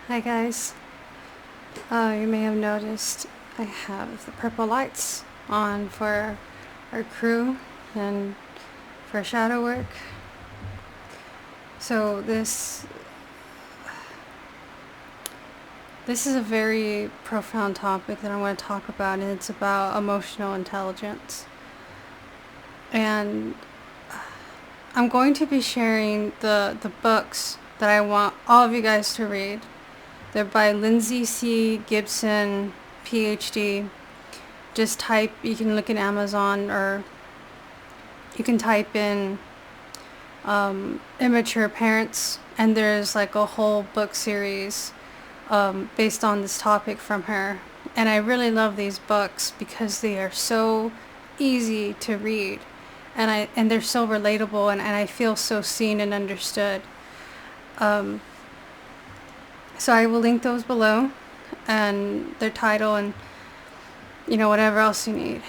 Hi guys. You may have noticed I have the purple lights on for our crew and for shadow work. So this is a very profound topic that I want to talk about, and it's about emotional intelligence. And I'm going to be sharing the books that I want all of you guys to read. They're by Lindsay C, Gibson, PhD. Just type, you can look in Amazon, or you can type in Immature Parents, and there's like a whole book series based on this topic from her. And I really love these books because they are so easy to read, and they're so relatable, and I feel so seen and understood. So I will link those below, and their title, and whatever else you need.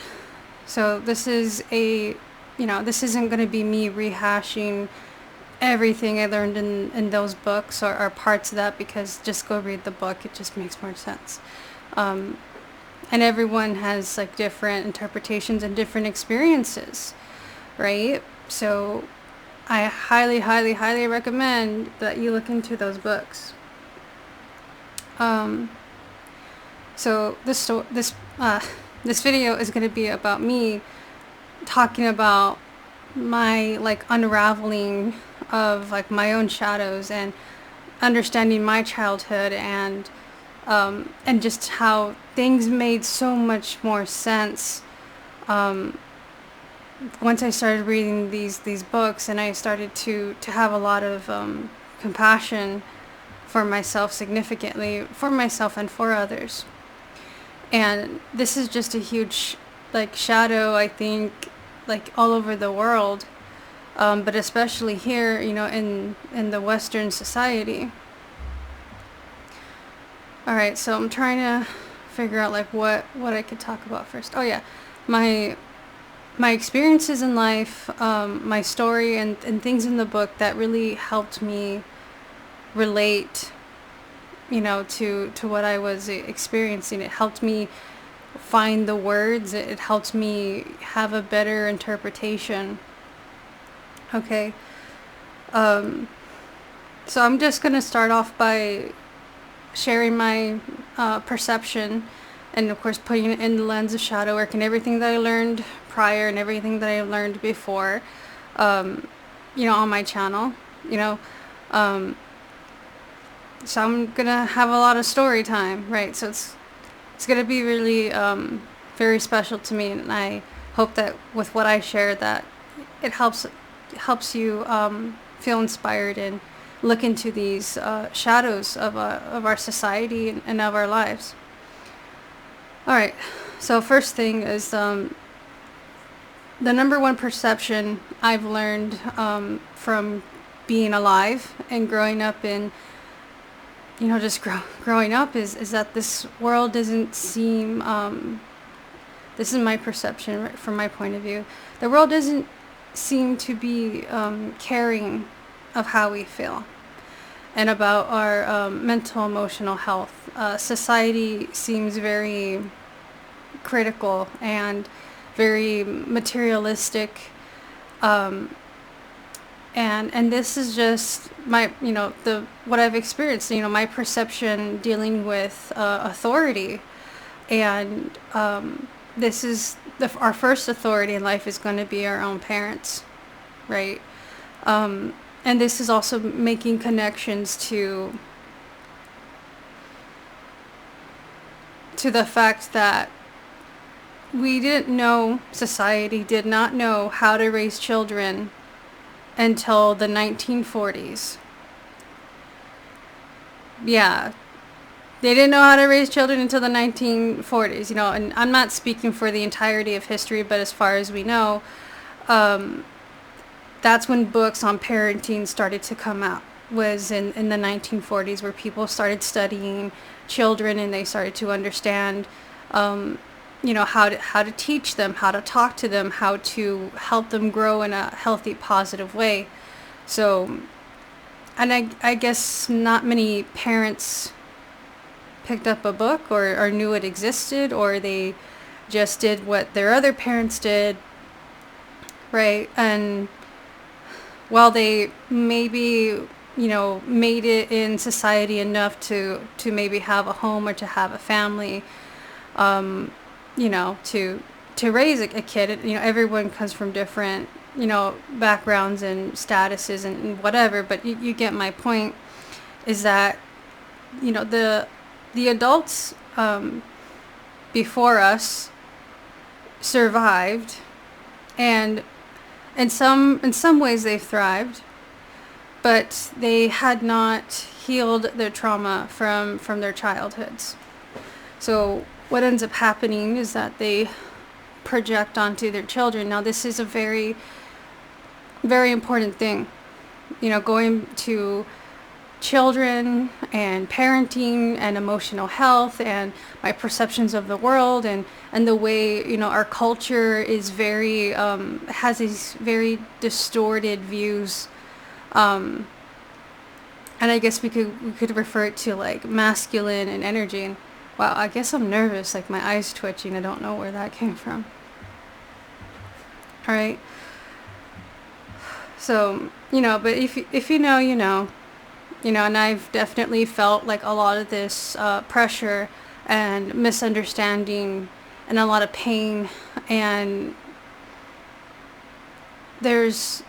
So this is this isn't going to be me rehashing everything I learned in those books, or parts of that, because just go read the book. It just makes more sense. And everyone has like different interpretations and different experiences, right? So I highly, highly, highly recommend that you look into those books. So this video is going to be about me talking about my like unraveling of like my own shadows, and understanding my childhood, and just how things made so much more sense once I started reading these books, and I started to have a lot of compassion for myself, significantly for myself and for others. And this is just a huge like shadow, I think, like all over the world, but especially here, in the Western society. All right, so I'm trying to figure out like what I could talk about first. Oh yeah, my experiences in life, my story, and things in the book that really helped me relate, to what I was experiencing. It helped me find the words. It helped me have a better interpretation. Okay. So I'm just going to start off by sharing my perception, and of course putting it in the lens of shadow work and everything that I learned prior and everything that I learned before, on my channel, so I'm gonna have a lot of story time, right? So it's gonna be really very special to me, and I hope that with what I share, that it helps you feel inspired and look into these shadows of our society and of our lives. All right. So first thing is the number one perception I've learned from being alive and growing up in, just growing up, is that this world doesn't seem, this is my perception, right, from my point of view, the world doesn't seem to be caring of how we feel and about our mental, emotional health. Society seems very critical and very materialistic, and this is just my what I've experienced, my perception dealing with authority, and this is our first authority in life is going to be our own parents, right? And this is also making connections to the fact that society did not know how to raise children until the 1940s. Yeah, they didn't know how to raise children until the 1940s, and I'm not speaking for the entirety of history, but as far as we know, that's when books on parenting started to come out, was in the 1940s, where people started studying children, and they started to understand how to teach them, how to talk to them, how to help them grow in a healthy, positive way. So, and I guess not many parents picked up a book or knew it existed, or they just did what their other parents did, right? And while they maybe, made it in society enough to maybe have a home or to have a family, to raise a kid, everyone comes from different, backgrounds and statuses and whatever, but you get my point, is that, the adults before us survived, and in some ways they've thrived, but they had not healed their trauma from their childhoods. So what ends up happening is that they project onto their children. Now this is a very, very important thing, going to children and parenting and emotional health and my perceptions of the world and the way, our culture is very, has these very distorted views. And I guess we could refer it to like masculine and energy. And wow, I guess I'm nervous, like my eyes twitching. I don't know where that came from. All right. So, but if you know, and I've definitely felt like a lot of this pressure and misunderstanding and a lot of pain, and this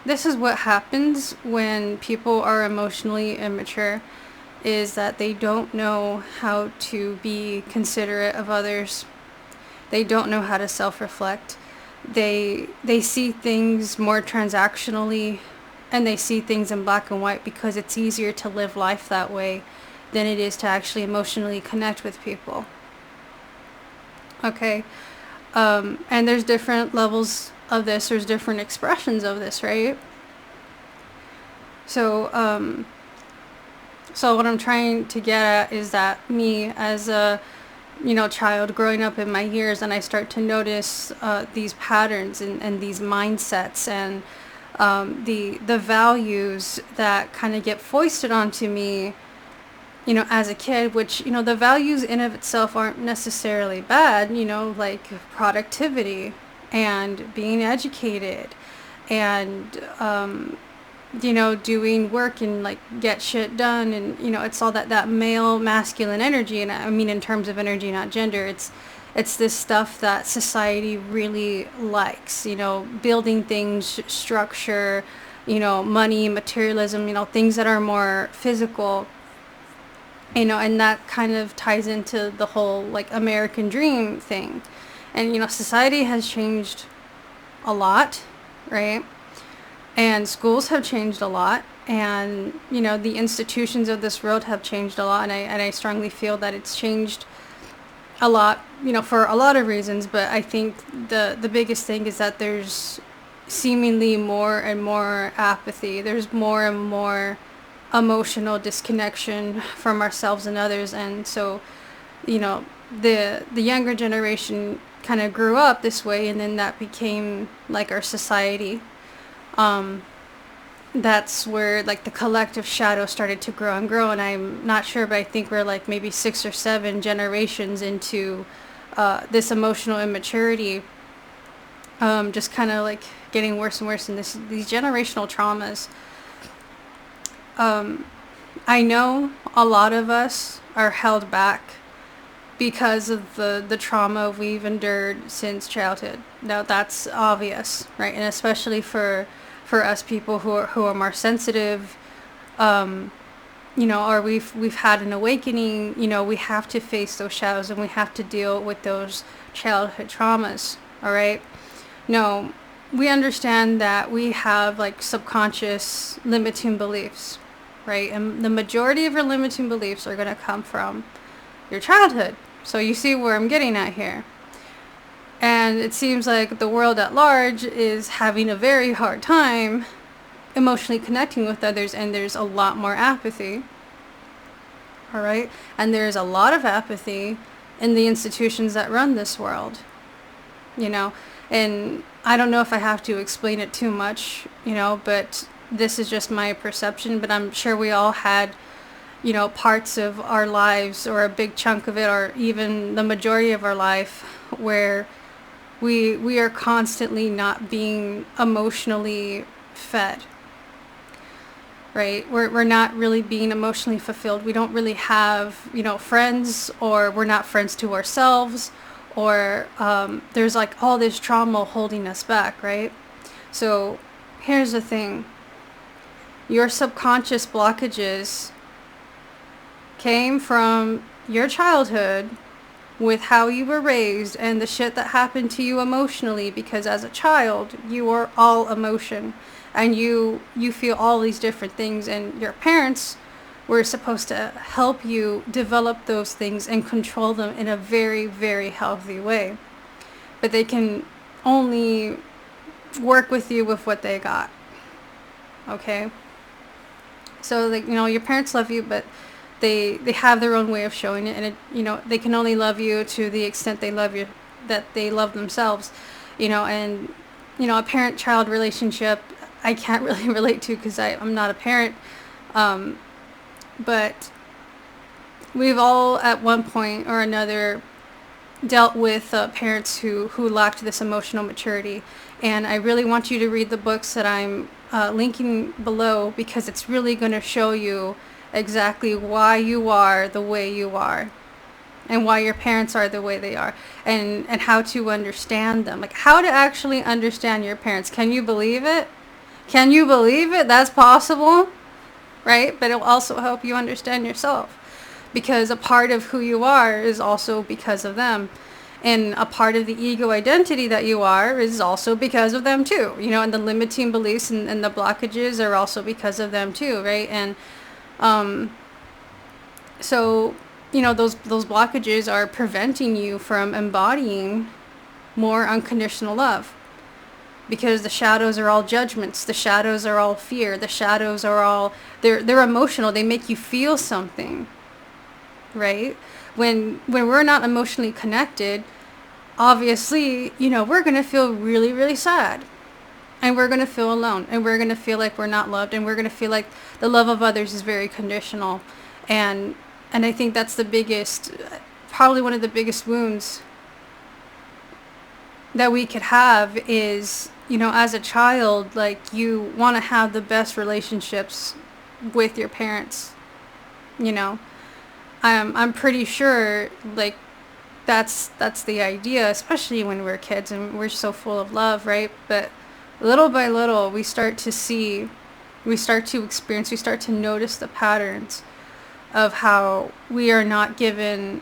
is what happens when people are emotionally immature, is that they don't know how to be considerate of others. They don't know how to self-reflect. They see things more transactionally, and they see things in black and white because it's easier to live life that way than it is to actually emotionally connect with people. Okay? And there's different levels of this. There's different expressions of this, right? So, so what I'm trying to get at is that me as a, child growing up in my years, and I start to notice these patterns and these mindsets and the values that kind of get foisted onto me, as a kid, which, the values in of itself aren't necessarily bad, like productivity and being educated and, doing work and like get shit done. And, it's all that male masculine energy. And I mean, in terms of energy, not gender, it's this stuff that society really likes, building things, structure, money, materialism, things that are more physical, and that kind of ties into the whole like American dream thing. And, society has changed a lot, right? And schools have changed a lot. And, the institutions of this world have changed a lot. And I strongly feel that it's changed a lot, for a lot of reasons. But I think the biggest thing is that there's seemingly more and more apathy. There's more and more emotional disconnection from ourselves and others. And so, the younger generation kind of grew up this way, and then that became like our society. That's where like the collective shadow started to grow and grow, and I'm not sure, but I think we're like maybe 6 or 7 generations into this emotional immaturity, just kind of like getting worse and worse, and these generational traumas. I know a lot of us are held back because of the trauma we've endured since childhood. Now that's obvious, right? And especially for us people who are more sensitive, or we've had an awakening, we have to face those shadows and we have to deal with those childhood traumas. All right. No, we understand that we have like subconscious limiting beliefs, right? And the majority of your limiting beliefs are going to come from your childhood. So you see where I'm getting at here. And it seems like the world at large is having a very hard time emotionally connecting with others, and there's a lot more apathy. All right? And there's a lot of apathy in the institutions that run this world. And I don't know if I have to explain it too much, but this is just my perception. But I'm sure we all had, parts of our lives, or a big chunk of it, or even the majority of our life, where we are constantly not being emotionally fed, right? We're not really being emotionally fulfilled. We don't really have, friends, or we're not friends to ourselves, or there's like all this trauma holding us back, right? So here's the thing. Your subconscious blockages came from your childhood, with how you were raised and the shit that happened to you emotionally, because as a child you are all emotion, and you feel all these different things, and your parents were supposed to help you develop those things and control them in a very, very healthy way, but they can only work with you with what they got. Okay, so your parents love you, but they have their own way of showing it, and they can only love you to the extent they love you, that they love themselves, and a parent-child relationship I can't really relate to, because I'm not a parent, but we've all at one point or another dealt with parents who lacked this emotional maturity, and I really want you to read the books that I'm linking below, because it's really going to show you exactly why you are the way you are, and why your parents are the way they are, and how to understand them, like how to actually understand your parents. Can you believe it? Can you believe it? That's possible, right? But it will also help you understand yourself, because a part of who you are is also because of them, and a part of the ego identity that you are is also because of them too, and the limiting beliefs and the blockages are also because of them too, right? And so those blockages are preventing you from embodying more unconditional love, because the shadows are all judgments, the shadows are all fear, the shadows are all they're emotional, they make you feel something, right? When we're not emotionally connected, obviously we're going to feel really, really sad, and we're going to feel alone, and we're going to feel like we're not loved, and we're going to feel like the love of others is very conditional, and I think that's the biggest, probably one of the biggest wounds that we could have is, as a child, like, you want to have the best relationships with your parents, I'm pretty sure, like, that's the idea, especially when we're kids and we're so full of love, right? But little by little, we start to see, we start to experience, we start to notice the patterns of how we are not given,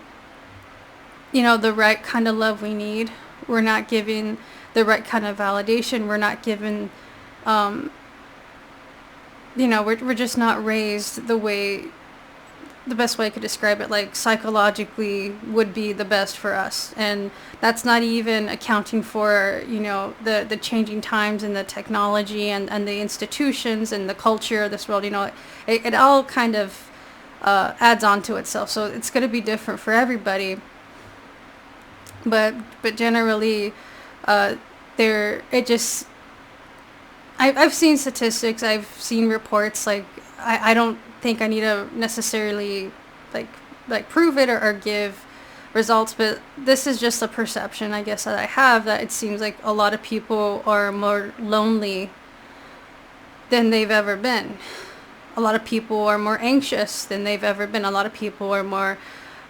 the right kind of love we need. We're not given the right kind of validation. We're not given, we're just not raised the best way I could describe it, like, psychologically would be the best for us. And that's not even accounting for, the changing times and the technology and the institutions and the culture of this world. It all kind of adds on to itself. So it's going to be different for everybody. But generally, I've seen statistics, I've seen reports, like, I don't think I need to necessarily like prove it or give results, but this is just a perception, I guess, that I have, that it seems like a lot of people are more lonely than they've ever been. A lot of people are more anxious than they've ever been. A lot of people are more,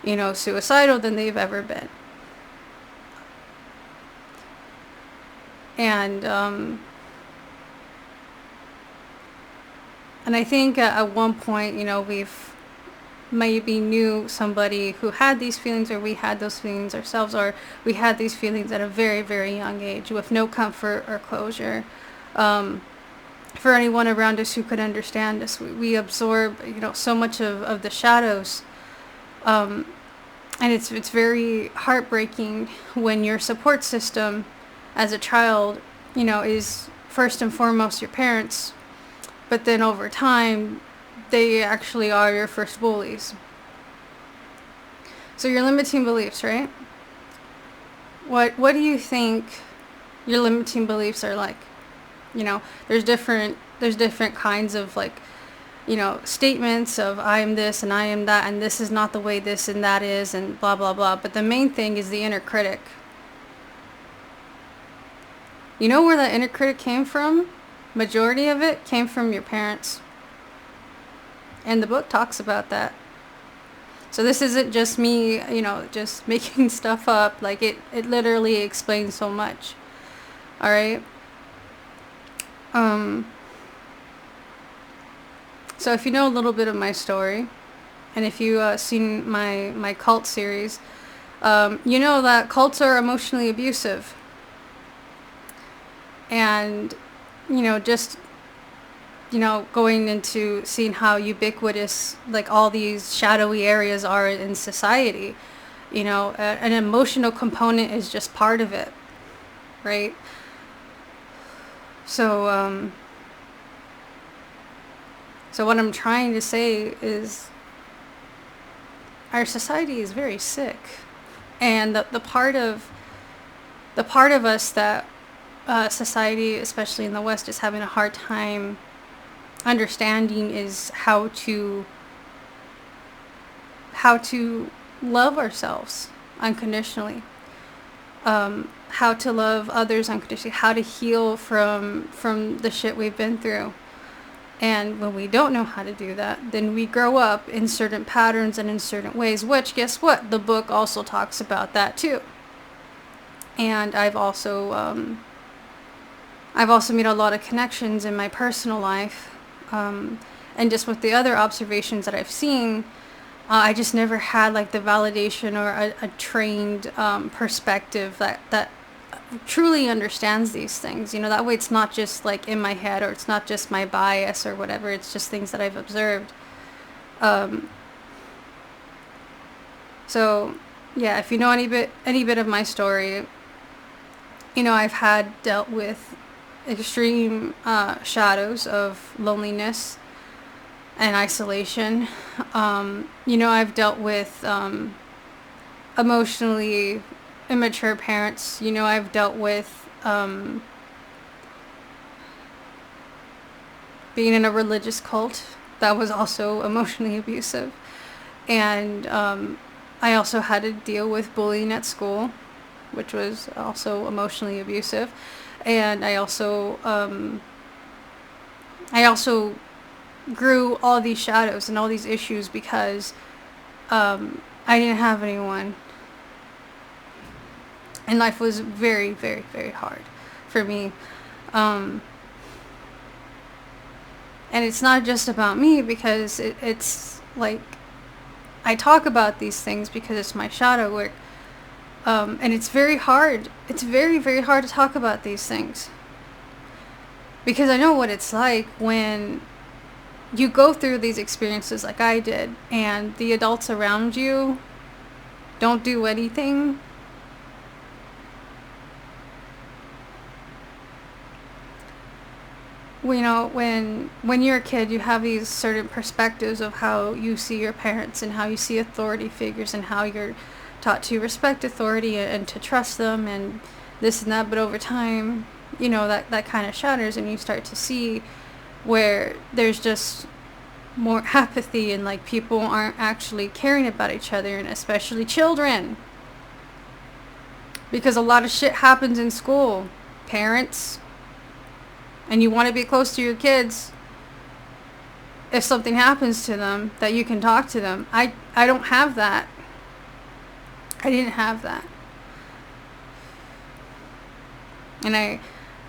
suicidal than they've ever been. And I think at one point, we've maybe knew somebody who had these feelings, or we had those feelings ourselves, or we had these feelings at a very, very young age with no comfort or closure. For anyone around us who could understand us, we absorb, so much of the shadows. And it's very heartbreaking when your support system as a child, is first and foremost your parents, but then over time, they actually are your first bullies. So your limiting beliefs, right? What do you think your limiting beliefs are like? There's different kinds of, like, statements of I am this and I am that and this is not the way this and that is and blah, blah, blah. But the main thing is the inner critic. You know where the inner critic came from? Majority of it came from your parents. And the book talks about that. So this isn't just me, just making stuff up. Like it literally explains so much. All right. So if you know a little bit of my story, and if you've seen my cult series, you know that cults are emotionally abusive. And, just, going into seeing how ubiquitous, like, all these shadowy areas are in society, an emotional component is just part of it, right? So, so what I'm trying to say is our society is very sick. And the part of us that society, especially in the West, is having a hard time understanding is how to love ourselves unconditionally, how to love others unconditionally, how to heal from the shit we've been through. And when we don't know how to do that, then we grow up in certain patterns and in certain ways, which, guess what? The book also talks about that too. And I've also made a lot of connections in my personal life, and just with the other observations that I've seen, I just never had like the validation or a trained perspective that truly understands these things. That way it's not just like in my head, or it's not just my bias or whatever. It's just things that I've observed. So yeah, if you know any bit of my story, I've had dealt with extreme shadows of loneliness and isolation. I've dealt with emotionally immature parents. I've dealt with being in a religious cult that was also emotionally abusive. And I also had to deal with bullying at school, which was also emotionally abusive. And I also grew all these shadows and all these issues because I didn't have anyone. And life was very, very, very hard for me. And it's not just about me, because it's like I talk about these things because it's my shadow work. And it's very hard. It's very, very hard to talk about these things. Because I know what it's like when you go through these experiences like I did, and the adults around you don't do anything. When you're a kid, you have these certain perspectives of how you see your parents and how you see authority figures and how you're taught to respect authority and to trust them and this and that. But over time, that kind of shatters, and you start to see where there's just more apathy, and like people aren't actually caring about each other, and especially children, because a lot of shit happens in school. Parents, and you want to be close to your kids. If something happens to them, that you can talk to them. I don't have that. I didn't have that. And I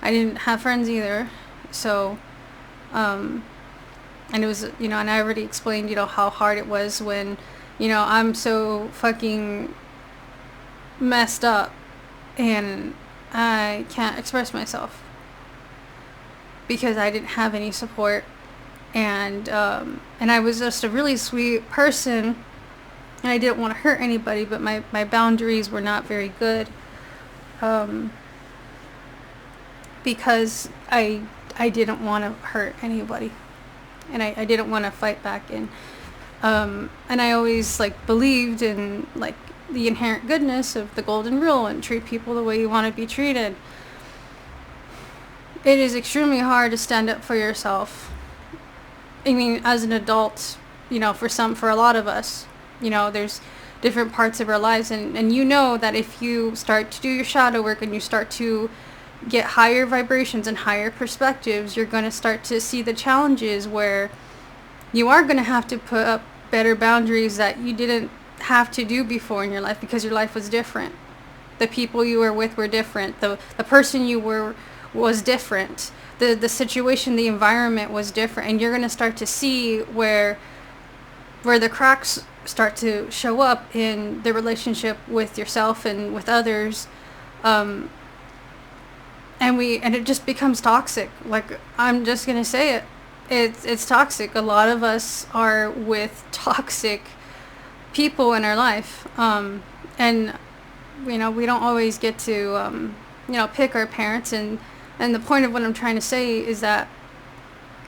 didn't have friends either. So, and it was, and I already explained, how hard it was when, I'm so fucking messed up and I can't express myself because I didn't have any support. And I was just a really sweet person, and I didn't want to hurt anybody, but my boundaries were not very good, because I didn't want to hurt anybody, and I didn't want to fight back. And I always believed in the inherent goodness of the golden rule and treat people the way you want to be treated. It is extremely hard to stand up for yourself I mean, as an adult, for a lot of us, there's different parts of our lives, and you know that if you start to do your shadow work and you start to get higher vibrations and higher perspectives, you're going to start to see the challenges where you are going to have to put up better boundaries that you didn't have to do before in your life because your life was different. The people you were with were different. The person you were was different. The situation, the environment was different, and you're going to start to see where the cracks start to show up in the relationship with yourself and with others, and it just becomes toxic. Like, I'm just going to say it. It's toxic. A lot of us are with toxic people in our life, and we don't always get to pick our parents, and the point of what I'm trying to say is that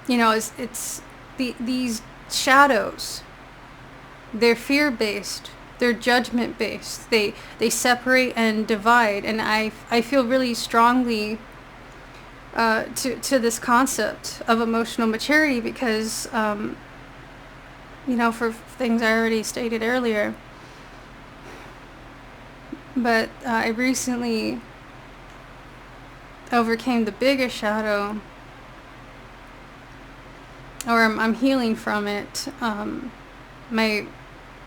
it's these shadows. They're fear-based. They're judgment-based. They separate and divide, and I feel really strongly to this concept of emotional maturity because for things I already stated earlier. But I recently overcame the biggest shadow, or I'm healing from it.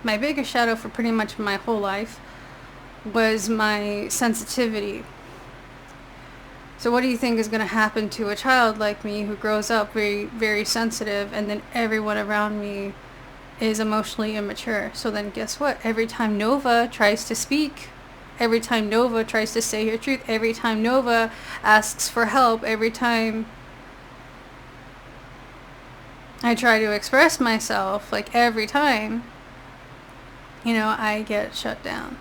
My biggest shadow for pretty much my whole life was my sensitivity. So what do you think is going to happen to a child like me who grows up very, very sensitive, and then everyone around me is emotionally immature? So then guess what? Every time Nova tries to speak, every time Nova tries to say her truth, every time Nova asks for help, every time I try to express myself, like every time, I get shut down.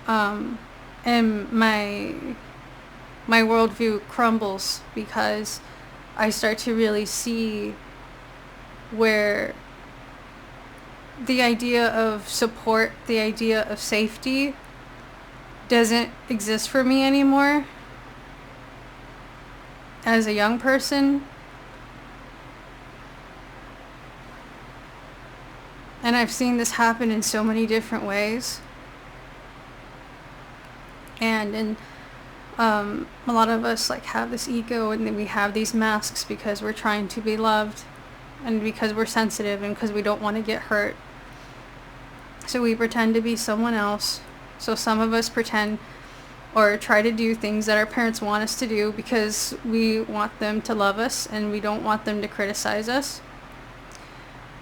And my worldview crumbles because I start to really see where the idea of support, the idea of safety doesn't exist for me anymore as a young person. And I've seen this happen in so many different ways. And a lot of us have this ego, and then we have these masks because we're trying to be loved, and because we're sensitive, and because we don't want to get hurt. So we pretend to be someone else. So some of us pretend or try to do things that our parents want us to do because we want them to love us and we don't want them to criticize us.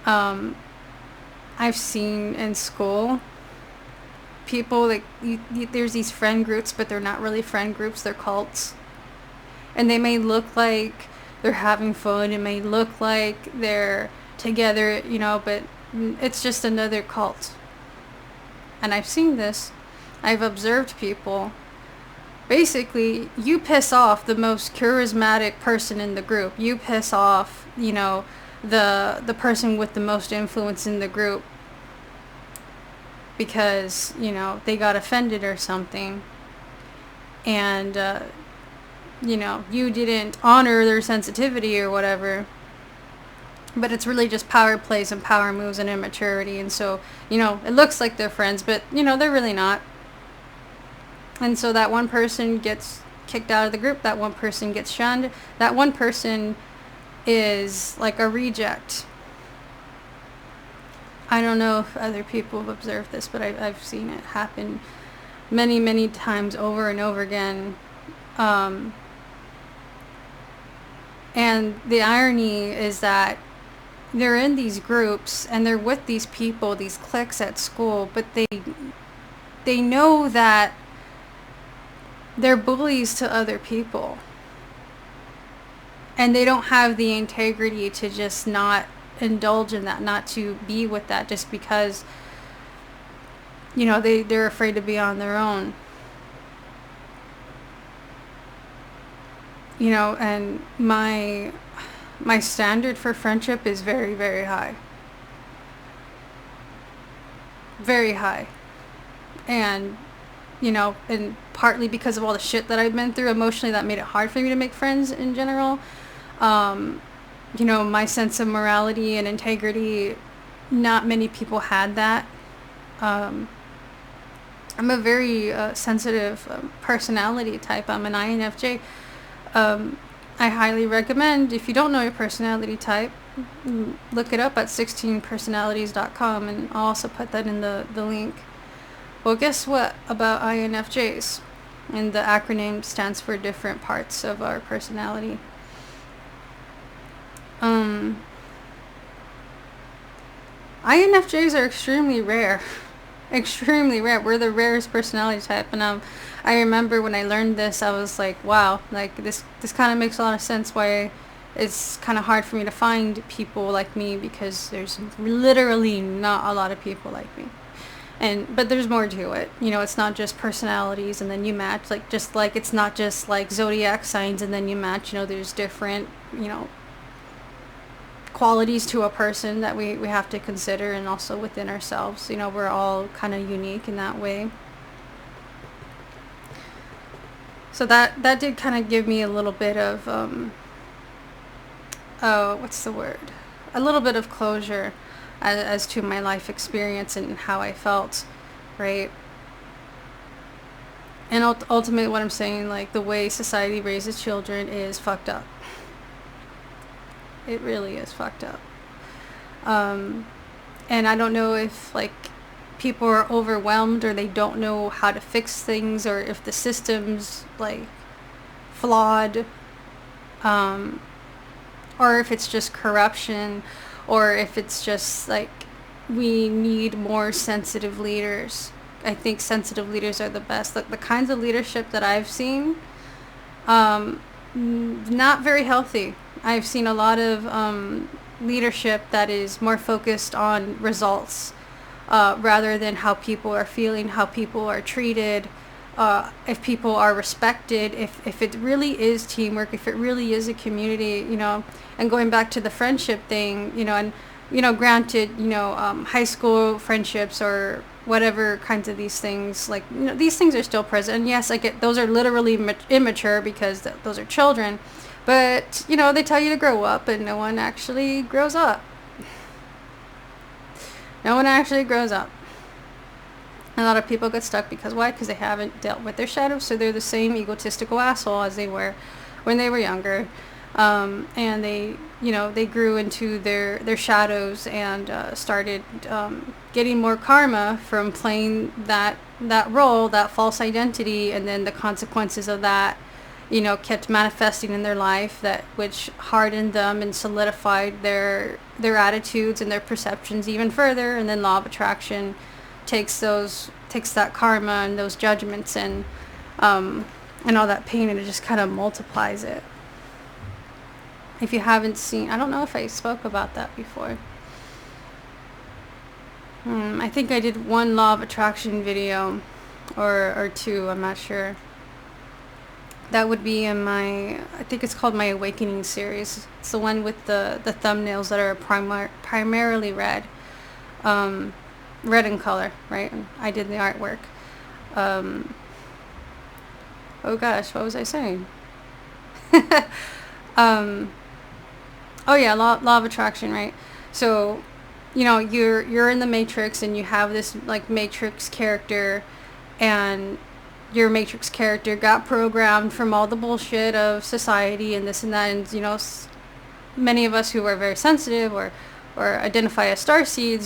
I've seen in school people there's these friend groups, but they're not really friend groups, they're cults. And they may look like they're having fun, it may look like they're together, but it's just another cult. And I've seen this. I've observed people. Basically, you piss off the most charismatic person in the group. You piss off, the person with the most influence in the group because, they got offended or something. And, you didn't honor their sensitivity or whatever. But it's really just power plays and power moves and immaturity. And so, it looks like they're friends, but, they're really not. And so that one person gets kicked out of the group. That one person gets shunned. That one person is like a reject. I don't know if other people have observed this, but I've seen it happen many, many times over and over again. And the irony is that they're in these groups and they're with these people, these cliques at school, but they know that they're bullies to other people. And they don't have the integrity to just not indulge in that, not to be with that just because, they're afraid to be on their own. And my standard for friendship is very, very high. Very high. And, and partly because of all the shit that I've been through emotionally that made it hard for me to make friends in general. my sense of morality and integrity, not many people had that. I'm a very sensitive personality type. I'm an INFJ. I highly recommend, if you don't know your personality type, look it up at 16personalities.com, and I'll also put that in the link. Well, guess what about INFJs? And the acronym stands for different parts of our personality. INFJs are extremely rare. Extremely rare. We're the rarest personality type, and I remember when I learned this, I was like, wow, like this kind of makes a lot of sense why it's kind of hard for me to find people like me, because there's literally not a lot of people like me. But there's more to it. It's not just personalities and then you match, like just like it's not just like zodiac signs and then you match. There's different, qualities to a person that we have to consider, and also within ourselves. We're all kind of unique in that way. So that did kind of give me a little bit of what's the word? A little bit of closure as to my life experience and how I felt, right? And ultimately what I'm saying, like the way society raises children is fucked up. It really is fucked up. And I don't know if like people are overwhelmed, or they don't know how to fix things, or if the system's like flawed, or if it's just corruption, or if it's just like we need more sensitive leaders. I think sensitive leaders are the best. Like the kinds of leadership that I've seen, not very healthy. I've seen a lot of leadership that is more focused on results, rather than how people are feeling, how people are treated, if people are respected, if it really is teamwork, if it really is a community, and going back to the friendship thing, and, granted, high school friendships or whatever kinds of these things, like, these things are still present. And yes, I get those are literally immature because those are children. But, they tell you to grow up, and no one actually grows up. No one actually grows up. A lot of people get stuck because why? Because they haven't dealt with their shadows, so they're the same egotistical asshole as they were when they were younger. And they grew into their shadows and started getting more karma from playing that role, that false identity, and then the consequences of that kept manifesting in their life, which hardened them and solidified their attitudes and their perceptions even further. And then law of attraction takes that karma and those judgments and all that pain, and it just kind of multiplies it. If you haven't seen, I don't know if I spoke about that before. I think I did one law of attraction video or two, I'm not sure. That would be in I think it's called my Awakening series. It's the one with the thumbnails that are primarily red. Red in color, right? And I did the artwork. Oh gosh, what was I saying? Oh yeah, law of attraction, right? So, you're in the Matrix, and you have this like Matrix character, and your Matrix character got programmed from all the bullshit of society and this and that, and many of us who are very sensitive or identify as starseeds,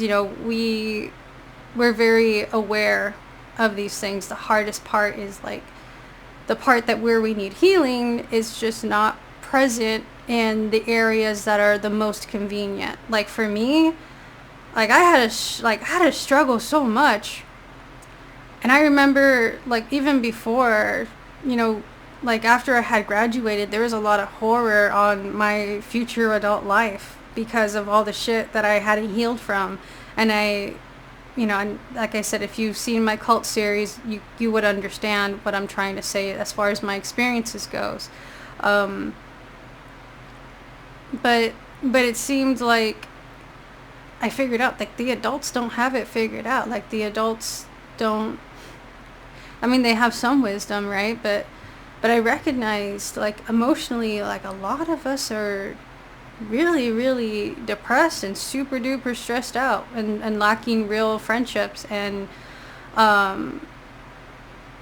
we're very aware of these things. The hardest part is like the part where we need healing is just not present in the areas that are the most convenient. Like for me, like I had to struggle so much. And I remember, like, even before, like, after I had graduated, there was a lot of horror on my future adult life because of all the shit that I hadn't healed from. And and like I said, if you've seen my cult series, you would understand what I'm trying to say as far as my experiences goes. But it seemed like I figured out, like, the adults don't have it figured out. Like, the adults don't... I mean, they have some wisdom, right? But I recognized, like, emotionally, like, a lot of us are really, really depressed and super duper stressed out, and lacking real friendships um,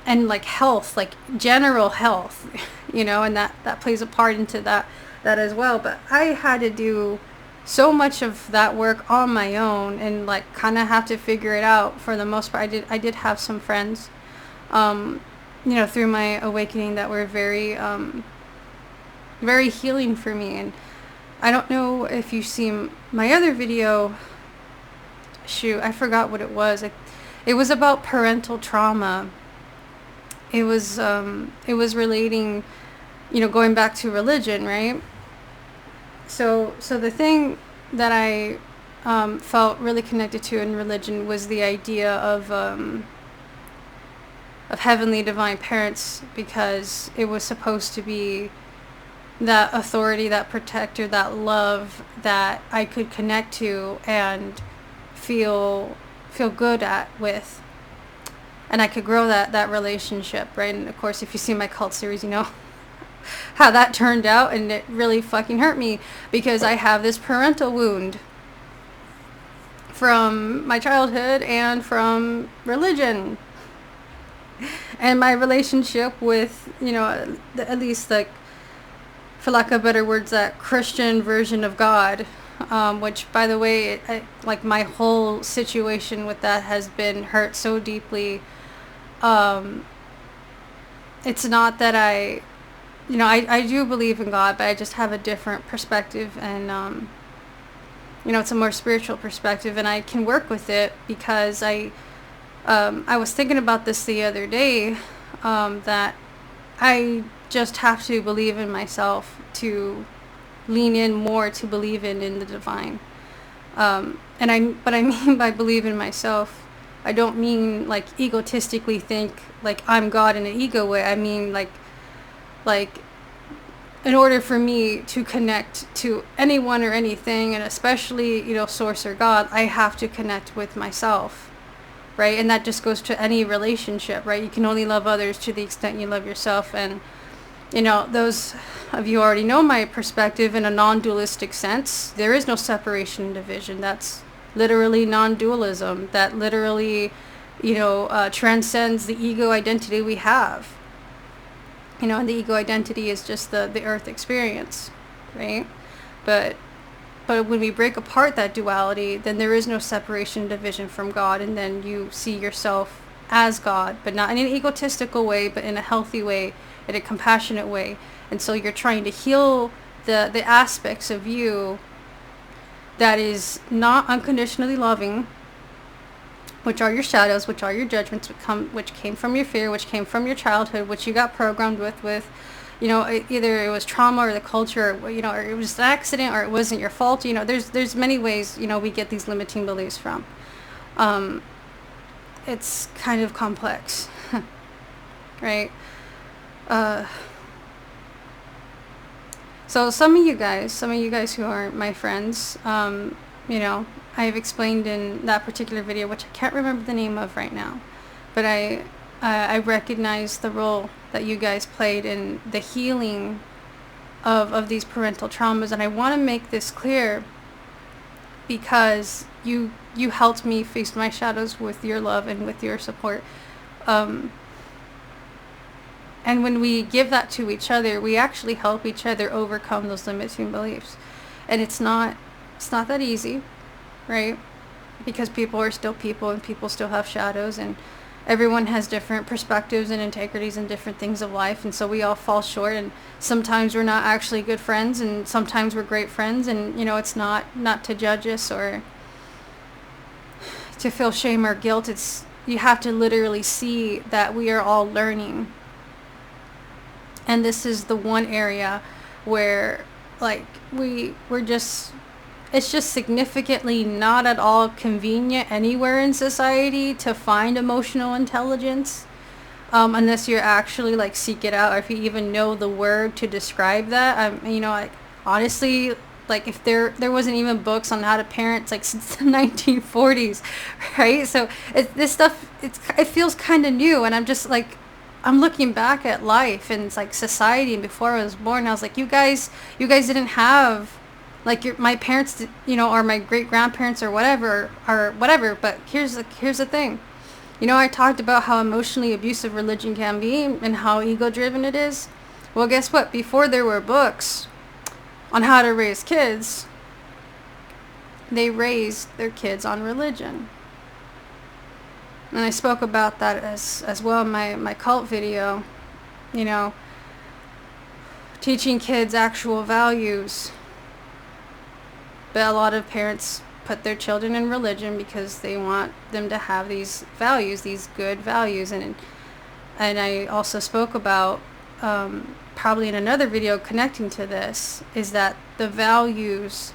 and like health, like general health, and that plays a part into that as well. But I had to do so much of that work on my own, and like kind of have to figure it out for the most part. I did have some friends, through my awakening that were very, very healing for me. And I don't know if you've seen my other video. Shoot, I forgot what it was. It was about parental trauma. It was relating, going back to religion, right? So the thing that I felt really connected to in religion was the idea of heavenly divine parents, because it was supposed to be that authority, that protector, that love that I could connect to and feel good with, and I could grow that relationship, right? And of course, if you see my cult series, you know how that turned out, and it really fucking hurt me, because I have this parental wound from my childhood and from religion, and my relationship with, at least, like, for lack of better words, that Christian version of God, which, by the way, like, my whole situation with that has been hurt so deeply. It's not that I do believe in God, but I just have a different perspective, and it's a more spiritual perspective, and I can work with it, because I was thinking about this the other day, that I just have to believe in myself, to lean in more, to believe in the divine. But I mean, by believe in myself, I don't mean like egotistically think like I'm God in an ego way. I mean like in order for me to connect to anyone or anything, and especially, source or God, I have to connect with myself, right? And that just goes to any relationship, right? You can only love others to the extent you love yourself. And those of you already know my perspective in a non-dualistic sense. There is no separation and division. That's literally non-dualism. That literally, transcends the ego identity we have. And the ego identity is just the earth experience, right? But when we break apart that duality, then there is no separation and division from God, and then you see yourself as God, but not in an egotistical way, but in a healthy way, in a compassionate way. And so you're trying to heal the aspects of you that is not unconditionally loving, which are your shadows, which are your judgments, which came from your fear, which came from your childhood, which you got programmed with, either it was trauma or the culture, or it was an accident, or it wasn't your fault. There's many ways, we get these limiting beliefs from. It's kind of complex, right? So some of you guys who are my friends, I have explained in that particular video, which I can't remember the name of right now, but I recognize the role that you guys played in the healing of these parental traumas, and I want to make this clear, because you helped me face my shadows with your love and with your support. And when we give that to each other, we actually help each other overcome those limiting beliefs. And it's not that easy, right? Because people are still people, and people still have shadows, and everyone has different perspectives and integrities and different things of life, and so we all fall short, and sometimes we're not actually good friends, and sometimes we're great friends, and it's not to judge us or to feel shame or guilt. It's, you have to literally see that we are all learning. And this is the one area where, like, it's just significantly not at all convenient anywhere in society to find emotional intelligence, unless you're actually, like, seek it out, or if you even know the word to describe that. Like, honestly, like, if there wasn't even books on how to parent, like, since the 1940s, right? So this stuff, it feels kind of new, and I'm just like, I'm looking back at life and it's like society, and before I was born, I was like, you guys didn't have Like my parents, or my great grandparents or whatever, But here's the thing. I talked about how emotionally abusive religion can be and how ego driven it is. Well, guess what? Before there were books on how to raise kids, they raised their kids on religion. And I spoke about that as well in my cult video. Teaching kids actual values. But a lot of parents put their children in religion because they want them to have these values, these good values. And I also spoke about, probably in another video connecting to this, is that the values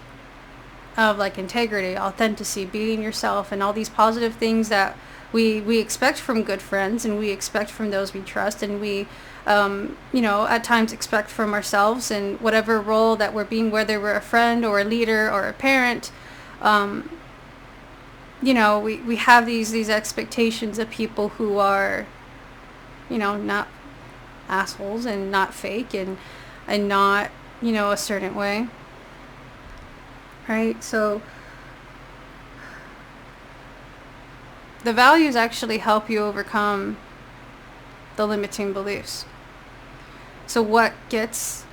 of like integrity, authenticity, being yourself, and all these positive things that we expect from good friends, and we expect from those we trust, and we at times expect from ourselves, and whatever role that we're being, whether we're a friend or a leader or a parent, we have these expectations of people who are, not assholes and not fake and not, a certain way. Right? So the values actually help you overcome the limiting beliefs. So what gets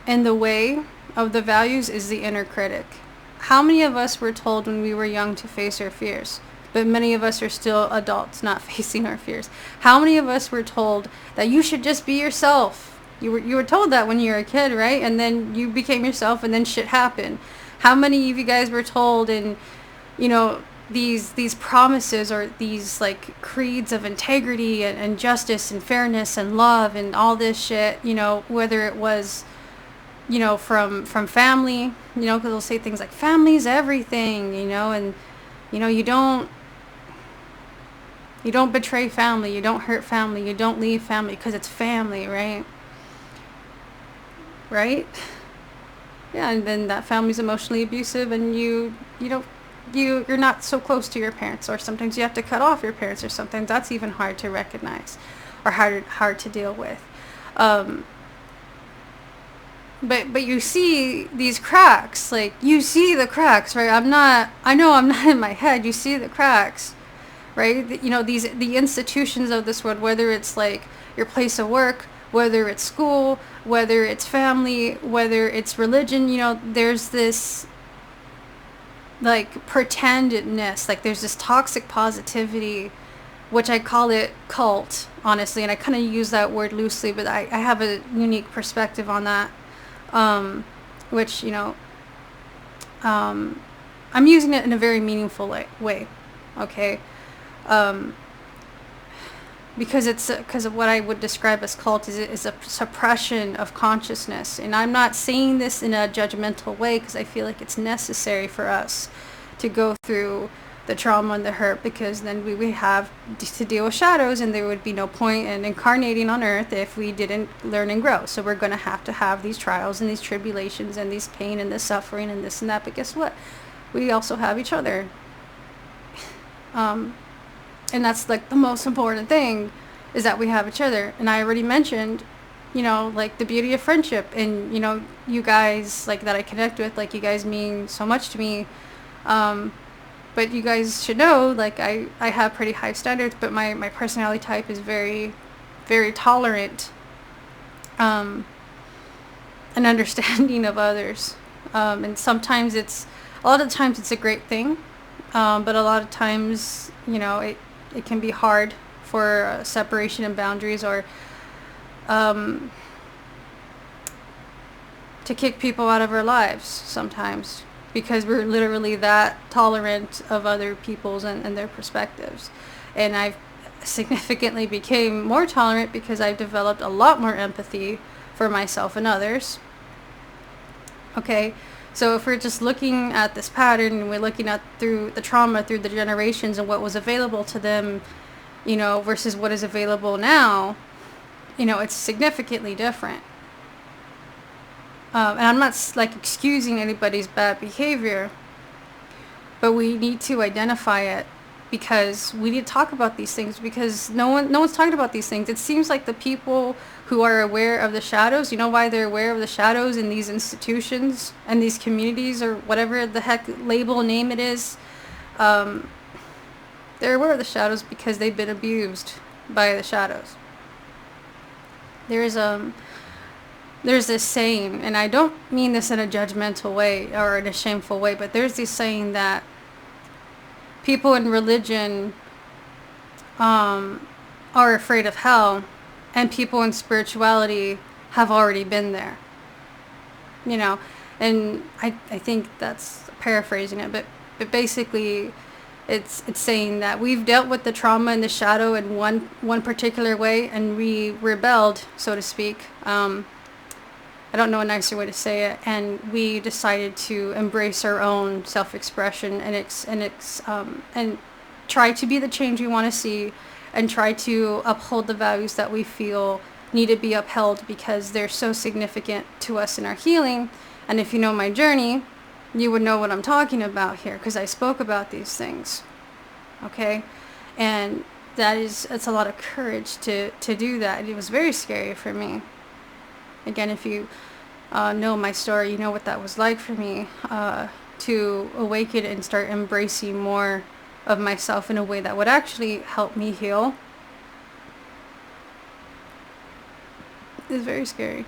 in the way of the values is the inner critic. How many of us were told when we were young to face our fears? But many of us are still adults not facing our fears. How many of us were told that you should just be yourself? You were told that when you were a kid, right? And then you became yourself, and then shit happened. How many of you guys were told in, these promises, or these like creeds of integrity and justice and fairness and love and all this shit, whether it was, from family, because they'll say things like family's everything, and, you don't betray family, you don't hurt family, you don't leave family because it's family, right? Right? Yeah, and then that family's emotionally abusive, and you're not so close to your parents, or sometimes you have to cut off your parents, or sometimes that's even hard to recognize or hard to deal with. But you see these cracks, like you see the cracks, right? I know I'm not in my head. You see the cracks, right? The institutions of this world, whether it's like your place of work, whether it's school, whether it's family, whether it's religion, there's this like pretendedness, like there's this toxic positivity, which I call it cult, honestly, and I kind of use that word loosely, but I have a unique perspective on that, which, I'm using it in a very meaningful way, okay? Because of what I would describe as cult is a suppression of consciousness. And I'm not saying this in a judgmental way, because I feel like it's necessary for us to go through the trauma and the hurt, because then we would have to deal with shadows, and there would be no point in incarnating on earth if we didn't learn and grow. So we're going to have these trials and these tribulations and these pain and this suffering and this and that. But guess what? We also have each other. And that's like the most important thing, is that we have each other. And I already mentioned, like the beauty of friendship, and, you guys like that I connect with, like you guys mean so much to me. But you guys should know, like I have pretty high standards, but my personality type is very, very tolerant, and understanding of others. And a lot of times it's a great thing. But a lot of times, it can be hard for separation and boundaries, or to kick people out of our lives sometimes, because we're literally that tolerant of other people's and their perspectives. And I've significantly became more tolerant because I've developed a lot more empathy for myself and others. Okay, so if we're just looking at this pattern, and we're looking at through the trauma, through the generations, and what was available to them, versus what is available now, it's significantly different. And I'm not like excusing anybody's bad behavior, but we need to identify it because we need to talk about these things, because no one's talking about these things. It seems like the people who are aware of the shadows, you know why they're aware of the shadows in these institutions and these communities, or whatever the heck label name it is. They're aware of the shadows because they've been abused by the shadows. There's this saying, and I don't mean this in a judgmental way or in a shameful way, but there's this saying that people in religion are afraid of hell, and people in spirituality have already been there. You know, and I think that's paraphrasing it, but basically it's saying that we've dealt with the trauma and the shadow in one particular way, and we rebelled, so to speak. I don't know a nicer way to say it, and we decided to embrace our own self-expression and try to be the change we want to see, and try to uphold the values that we feel need to be upheld because they're so significant to us in our healing. And if you know my journey, you would know what I'm talking about here, because I spoke about these things. Okay? And it's a lot of courage to do that. It was very scary for me. Again, if you know my story, you know what that was like for me, to awaken and start embracing more of myself in a way that would actually help me heal. It's very scary.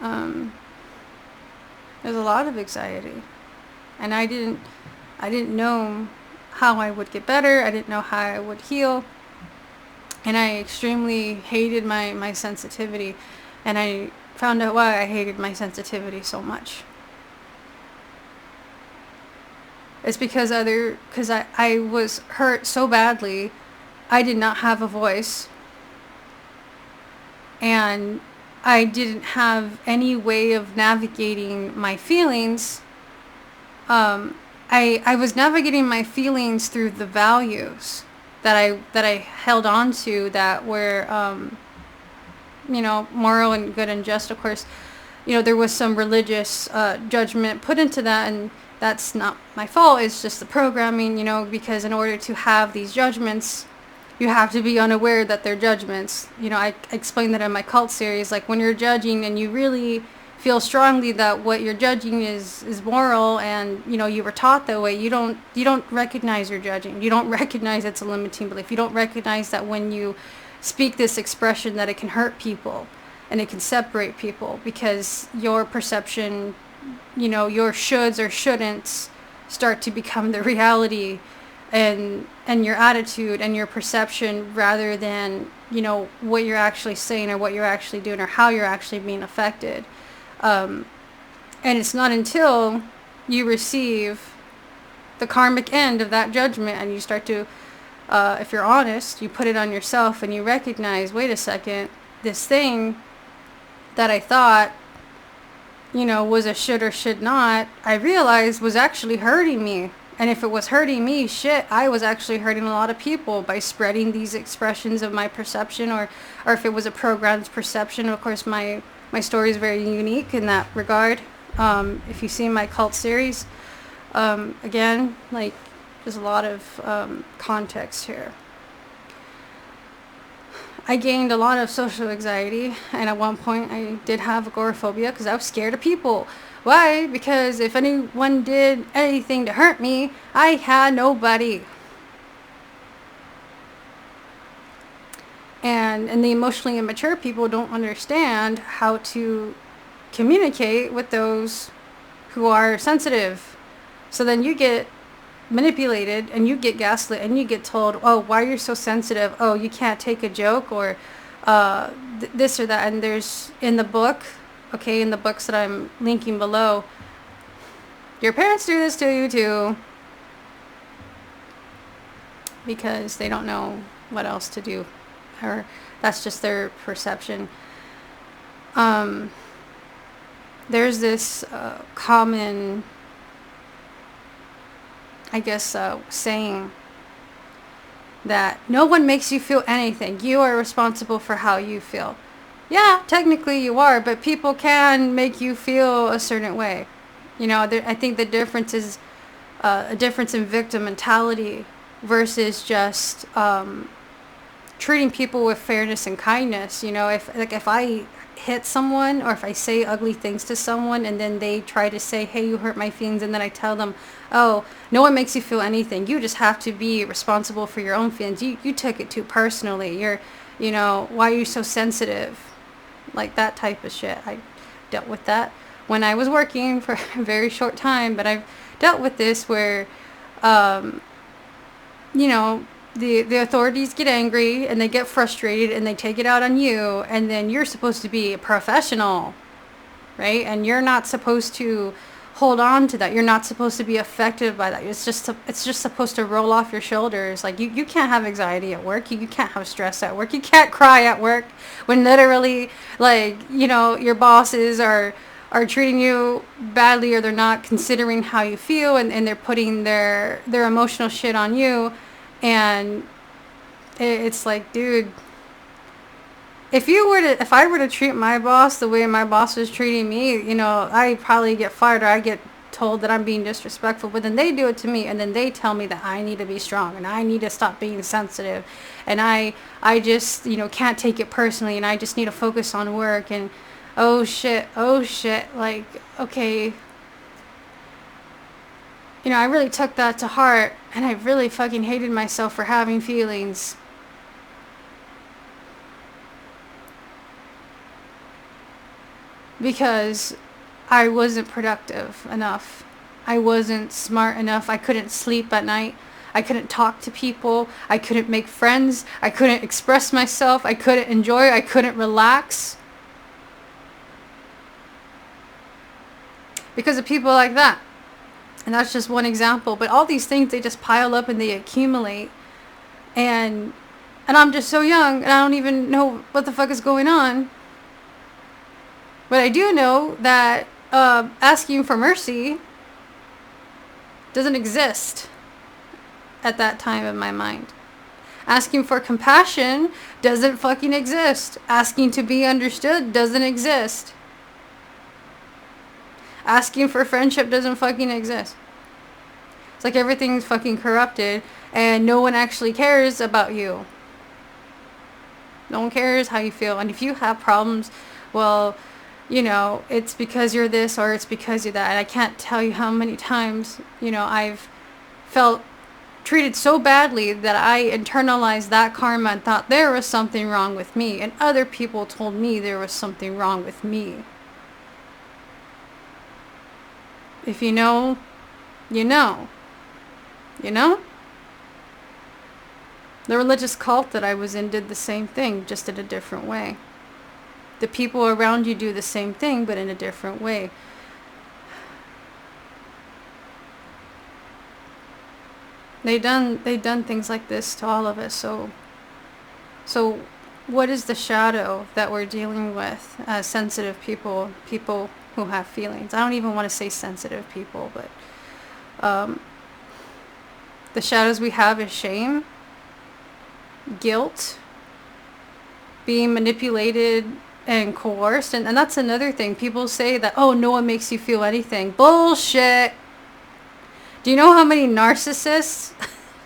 There's a lot of anxiety, and I didn't know how I would get better. I didn't know how I would heal, and I extremely hated my sensitivity, and I found out why I hated my sensitivity so much. It's because I was hurt so badly. I did not have a voice, and I didn't have any way of navigating my feelings. I was navigating my feelings through the values that I held on to, that were moral and good and just. Of course, there was some religious judgment put into that, and that's not my fault. It's just the programming, because in order to have these judgments, you have to be unaware that they're judgments. I explained that in my cult series. Like, when you're judging and you really feel strongly that what you're judging is moral, and you were taught that way, you don't recognize you're judging. You don't recognize it's a limiting belief. You don't recognize that when you speak this expression, that it can hurt people and it can separate people, because your perception, your shoulds or shouldn'ts start to become the reality, and your attitude and your perception, rather than what you're actually saying or what you're actually doing or how you're actually being affected. And it's not until you receive the karmic end of that judgment, and you start to, if you're honest, you put it on yourself, and you recognize, wait a second, this thing that I thought was a should or should not, I realized was actually hurting me. And if it was hurting me, I was actually hurting a lot of people by spreading these expressions of my perception, or if it was a programmed perception. Of course, my story is very unique in that regard. If you see my cult series, again, there's a lot of context here. I gained a lot of social anxiety, and at one point I did have agoraphobia because I was scared of people. Why? Because if anyone did anything to hurt me, I had nobody. And the emotionally immature people don't understand how to communicate with those who are sensitive. So then you get manipulated, and you get gaslit, and you get told, oh, why are you so sensitive? Oh, you can't take a joke, or this or that. And there's in the books that I'm linking below, your parents do this to you too, because they don't know what else to do, or that's just their perception. There's this common, saying that no one makes you feel anything. You are responsible for how you feel. Yeah, technically you are, but people can make you feel a certain way. I think the difference is a difference in victim mentality versus just treating people with fairness and kindness. You know, if I hit someone or if I say ugly things to someone and then they try to say, hey, you hurt my feelings, and then I tell them, oh, no one makes you feel anything. You just have to be responsible for your own feelings. You took it too personally. You know, why are you so sensitive? Like that type of shit. I dealt with that when I was working for a very short time, but I've dealt with this where, you know, the authorities get angry and they get frustrated and they take it out on you, and then you're supposed to be a professional, right? And you're not supposed to hold on to that. You're not supposed to be affected by that. It's just supposed to roll off your shoulders. Like you can't have anxiety at work. You can't have stress at work. You can't cry at work when literally, like, you know, your bosses are treating you badly, or they're not considering how you feel, and they're putting their emotional shit on you. And it's like, dude, if I were to treat my boss the way my boss was treating me, you know, I probably get fired, or I get told that I'm being disrespectful. But then they do it to me, and then they tell me that I need to be strong and I need to stop being sensitive, and I just, you know, can't take it personally, and I just need to focus on work. And oh shit, like, okay, you know, I really took that to heart, and I really fucking hated myself for having feelings. Because I wasn't productive enough. I wasn't smart enough. I couldn't sleep at night. I couldn't talk to people. I couldn't make friends. I couldn't express myself. I couldn't enjoy. I couldn't relax. Because of people like that. And that's just one example. But all these things, they just pile up and they accumulate. And I'm just so young, and I don't even know what the fuck is going on. But I do know that asking for mercy doesn't exist at that time in my mind. Asking for compassion doesn't fucking exist. Asking to be understood doesn't exist. Asking for friendship doesn't fucking exist. It's like everything's fucking corrupted, and no one actually cares about you. No one cares how you feel. And if you have problems, well, you know, it's because you're this or it's because you're that. And I can't tell you how many times, you know, I've felt treated so badly that I internalized that karma and thought there was something wrong with me. And other people told me there was something wrong with me. If you know, you know. You know? The religious cult that I was in did the same thing, just in a different way. The people around you do the same thing, but in a different way. They done things like this to all of us. So what is the shadow that we're dealing with as sensitive people who have feelings? I don't even want to say sensitive people, but the shadows we have is shame, guilt, being manipulated and coerced. And that's another thing. People say that, oh, no one makes you feel anything. Bullshit. Do you know how many narcissists,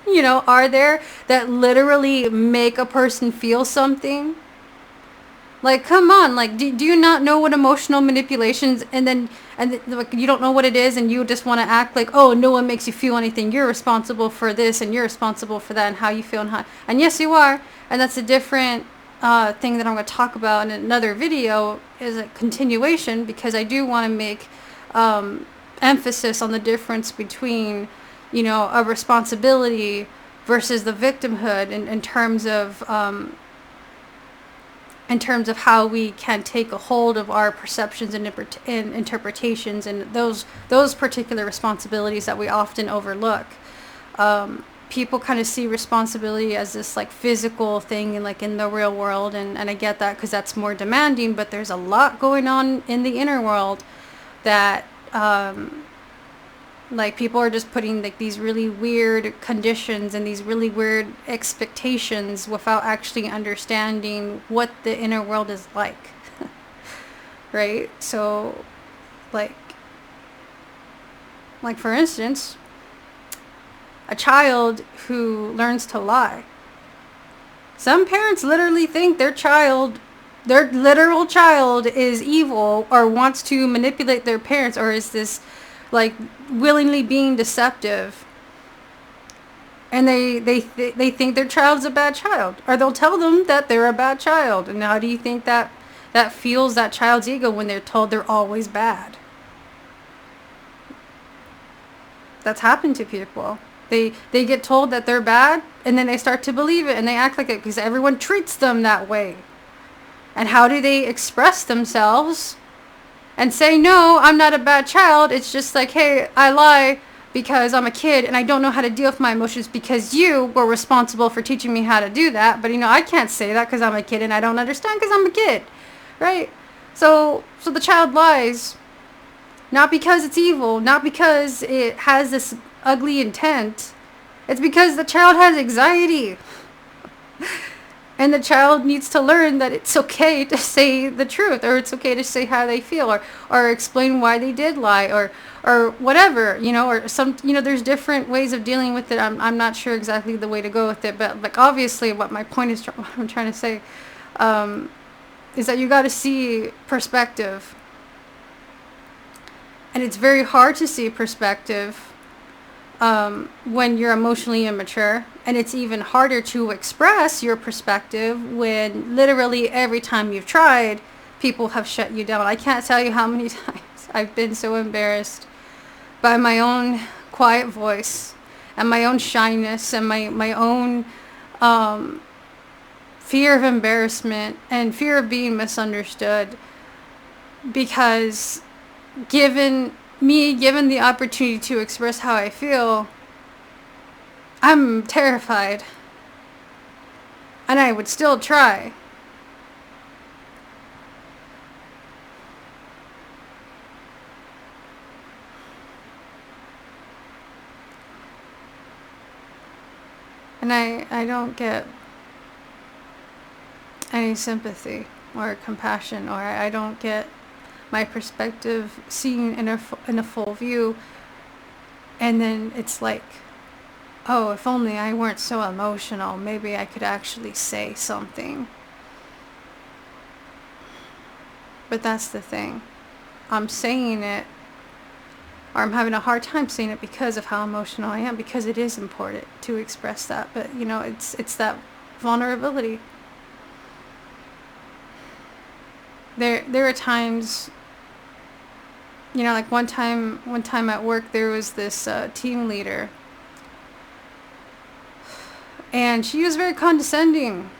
you know, are there that literally make a person feel something? Like, come on, like, do you not know what emotional manipulations, and like, you don't know what it is, and you just want to act like, oh, no one makes you feel anything. You're responsible for this, and you're responsible for that, and how you feel, and yes, you are. And that's a different thing that I'm going to talk about in another video, is a continuation, because I do want to make emphasis on the difference between, you know, a responsibility versus the victimhood in terms of how we can take a hold of our perceptions and interpretations, and those particular responsibilities that we often overlook. People kind of see responsibility as this like physical thing and like in the real world, and I get that because that's more demanding, but there's a lot going on in the inner world that like people are just putting like these really weird conditions and these really weird expectations without actually understanding what the inner world is like. Right? So like for instance, a child who learns to lie. Some parents literally think their literal child is evil or wants to manipulate their parents, or is this like willingly being deceptive. And they think their child's a bad child, or they'll tell them that they're a bad child. And how do you think that fuels that child's ego when they're told they're always bad? That's happened to people. They get told that they're bad, and then they start to believe it, and they act like it because everyone treats them that way. And how do they express themselves and say, no, I'm not a bad child? It's just like, hey, I lie because I'm a kid and I don't know how to deal with my emotions because you were responsible for teaching me how to do that. But, I can't say that because I'm a kid and I don't understand because I'm a kid, right? So the child lies, not because it's evil, not because it has this ugly intent. It's because the child has anxiety. And the child needs to learn that it's okay to say the truth, or it's okay to say how they feel, or explain why they did lie, or whatever, or some, there's different ways of dealing with it. I'm not sure exactly the way to go with it, but like obviously what my point is, what I'm trying to say, is that you got to see perspective. And it's very hard to see perspective when you're emotionally immature, and it's even harder to express your perspective when literally every time you've tried, people have shut you down. I can't tell you how many times I've been so embarrassed by my own quiet voice and my own shyness and my own fear of embarrassment and fear of being misunderstood, because given the opportunity to express how I feel, I'm terrified. And I would still try. And I don't get any sympathy or compassion, or I don't get my perspective seen in a full view. And then it's like, oh, if only I weren't so emotional, maybe I could actually say something. But that's the thing. I'm saying it, or I'm having a hard time saying it because of how emotional I am, because it is important to express that. But, it's that vulnerability. There are times, like one time at work, there was this team leader, and she was very condescending.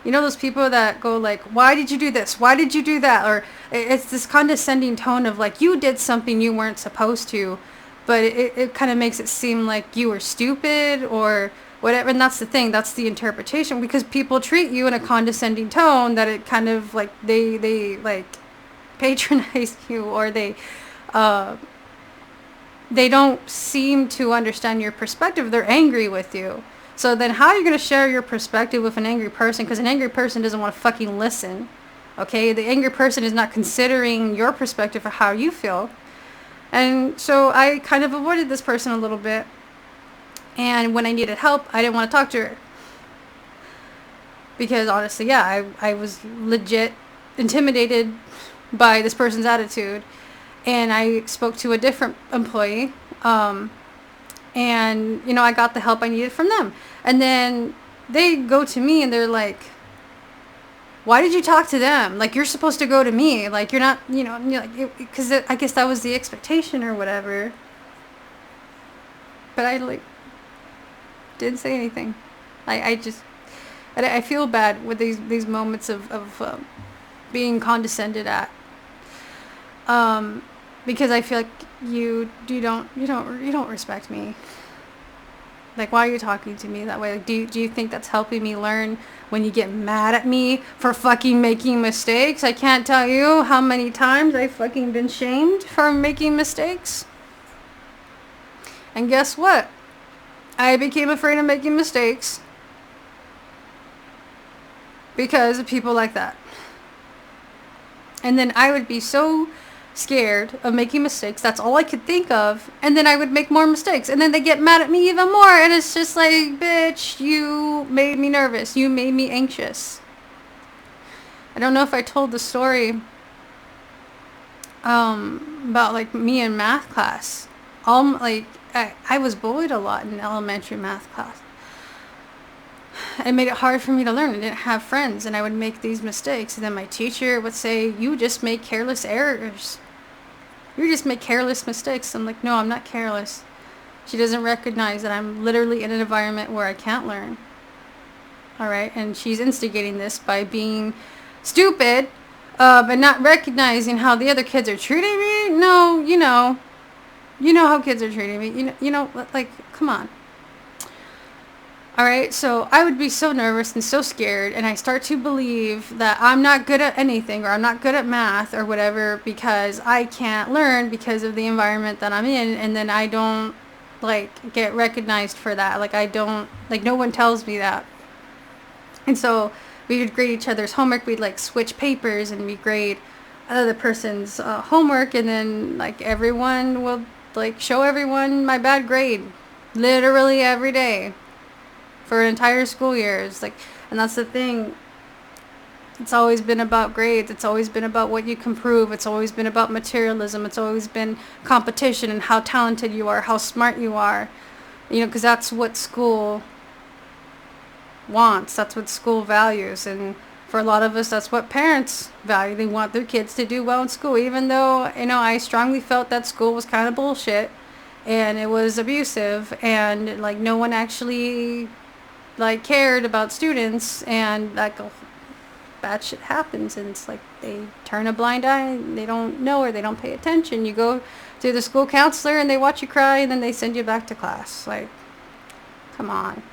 Those people that go like, why did you do this? Why did you do that? Or it's this condescending tone of like, you did something you weren't supposed to, but it kind of makes it seem like you were stupid or whatever. And that's the thing. That's the interpretation, because people treat you in a condescending tone that it kind of like they like patronize you, or they don't seem to understand your perspective. They're angry with you. So then how are you going to share your perspective with an angry person? Because an angry person doesn't want to fucking listen. Okay? The angry person is not considering your perspective or how you feel. And so I kind of avoided this person a little bit. And when I needed help, I didn't want to talk to her. Because honestly, yeah, I was legit intimidated by this person's attitude. And I spoke to a different employee. And, I got the help I needed from them. And then they go to me and they're like, why did you talk to them? Like, you're supposed to go to me. Like, you're not, because I guess that was the expectation or whatever. But I, didn't say anything. I feel bad with these moments of being condescended at. Because I feel like you don't respect me. Like, why are you talking to me that way? Like, do you think that's helping me learn when you get mad at me for fucking making mistakes? I can't tell you how many times I've fucking been shamed for making mistakes. And guess what? I became afraid of making mistakes because of people like that. And then I would be so scared of making mistakes. That's all I could think of. And then I would make more mistakes. And then they get mad at me even more. And it's just like, bitch, you made me nervous. You made me anxious. I don't know if I told the story about like me in math class. I was bullied a lot in elementary math class. It made it hard for me to learn. I didn't have friends, and I would make these mistakes. And then my teacher would say, you just make careless errors. You just make careless mistakes. I'm like, no, I'm not careless. She doesn't recognize that I'm literally in an environment where I can't learn. All right? And she's instigating this by being stupid and not recognizing how the other kids are treating me. No, you know how kids are treating me. Like, come on. All right, so I would be so nervous and so scared, and I start to believe that I'm not good at anything, or I'm not good at math or whatever, because I can't learn because of the environment that I'm in, and then I don't get recognized for that. No one tells me that. And so we would grade each other's homework. We'd switch papers, and we'd grade other person's homework, and then everyone will show everyone my bad grade, literally every day. For an entire school year. And that's the thing. It's always been about grades. It's always been about what you can prove. It's always been about materialism. It's always been competition and how talented you are, how smart you are. Because that's what school wants. That's what school values. And for a lot of us, that's what parents value. They want their kids to do well in school, even though, I strongly felt that school was kind of bullshit and it was abusive, and no one actually cared about students, and bad shit happens, and it's they turn a blind eye, and they don't know, or they don't pay attention. You go to the school counselor and they watch you cry, and then they send you back to class. Come on.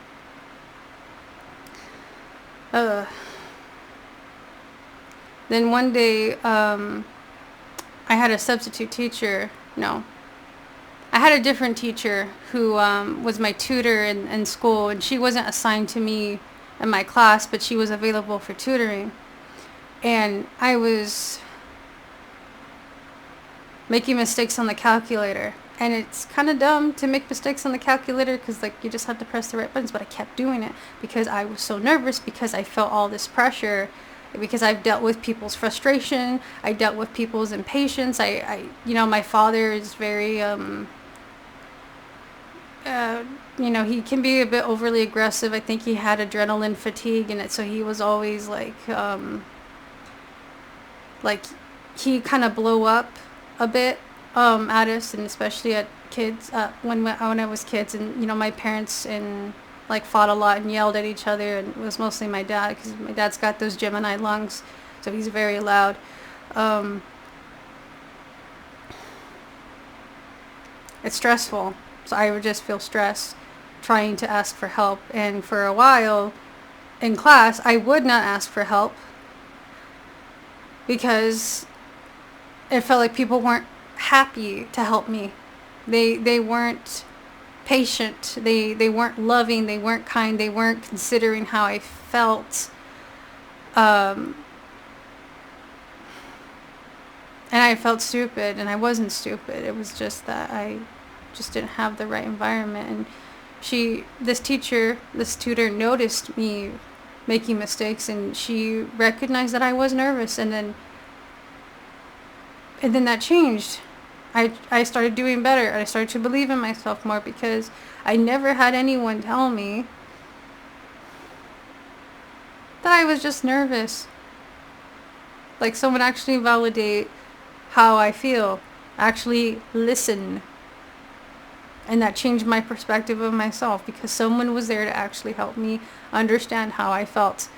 Then one day I had a substitute teacher. No, I had a different teacher who was my tutor in school, and she wasn't assigned to me in my class, but she was available for tutoring. And I was making mistakes on the calculator. And it's kind of dumb to make mistakes on the calculator because you just have to press the right buttons, but I kept doing it because I was so nervous, because I felt all this pressure, because I've dealt with people's frustration, I dealt with people's impatience. My father is very he can be a bit overly aggressive. I think he had adrenaline fatigue, and so he was always he kind of blew up a bit at us, and especially at kids when I was kids, and my parents fought a lot and yelled at each other, and it was mostly my dad, because my dad's got those Gemini lungs, so he's very loud. It's stressful. So I would just feel stressed trying to ask for help. And for a while in class, I would not ask for help because it felt like people weren't happy to help me. They weren't patient. They weren't loving. They weren't kind. They weren't considering how I felt. And I felt stupid, and I wasn't stupid. It was just that I just didn't have the right environment. And this tutor noticed me making mistakes, and she recognized that I was nervous, and then that changed. I started doing better. I started to believe in myself more, because I never had anyone tell me that I was just nervous. Someone actually validate how I feel, actually listen. And that changed my perspective of myself, because someone was there to actually help me understand how I felt.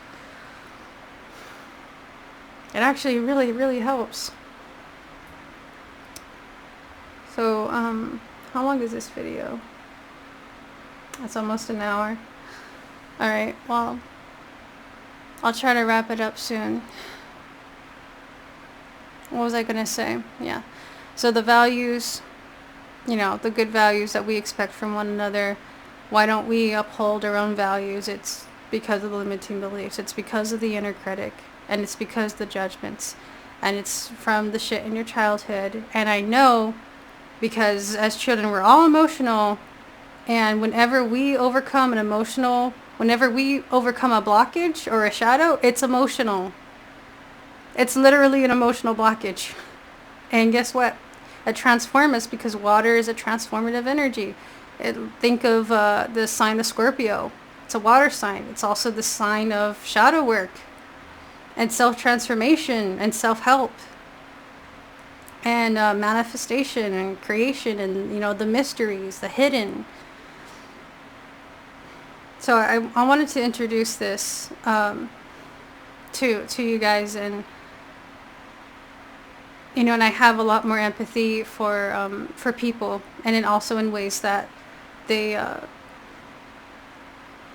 It actually really, really helps. So, how long is this video? That's almost an hour. Alright, well, I'll try to wrap it up soon. What was I going to say? Yeah. So the values, the good values that we expect from one another, why don't we uphold our own values? It's because of the limiting beliefs. It's because of the inner critic. And it's because of the judgments. and it's from the shit in your childhood. And I know because as children, we're all emotional, and whenever we overcome a blockage or a shadow, it's emotional. It's literally an emotional blockage. And guess what? It transforms us because water is a transformative energy. Think of the sign of Scorpio. It's a water sign. It's also the sign of shadow work and self-transformation and self-help and manifestation and creation and, the mysteries, the hidden. So I wanted to introduce this to you guys, and and I have a lot more empathy for people, and then also in ways that they, I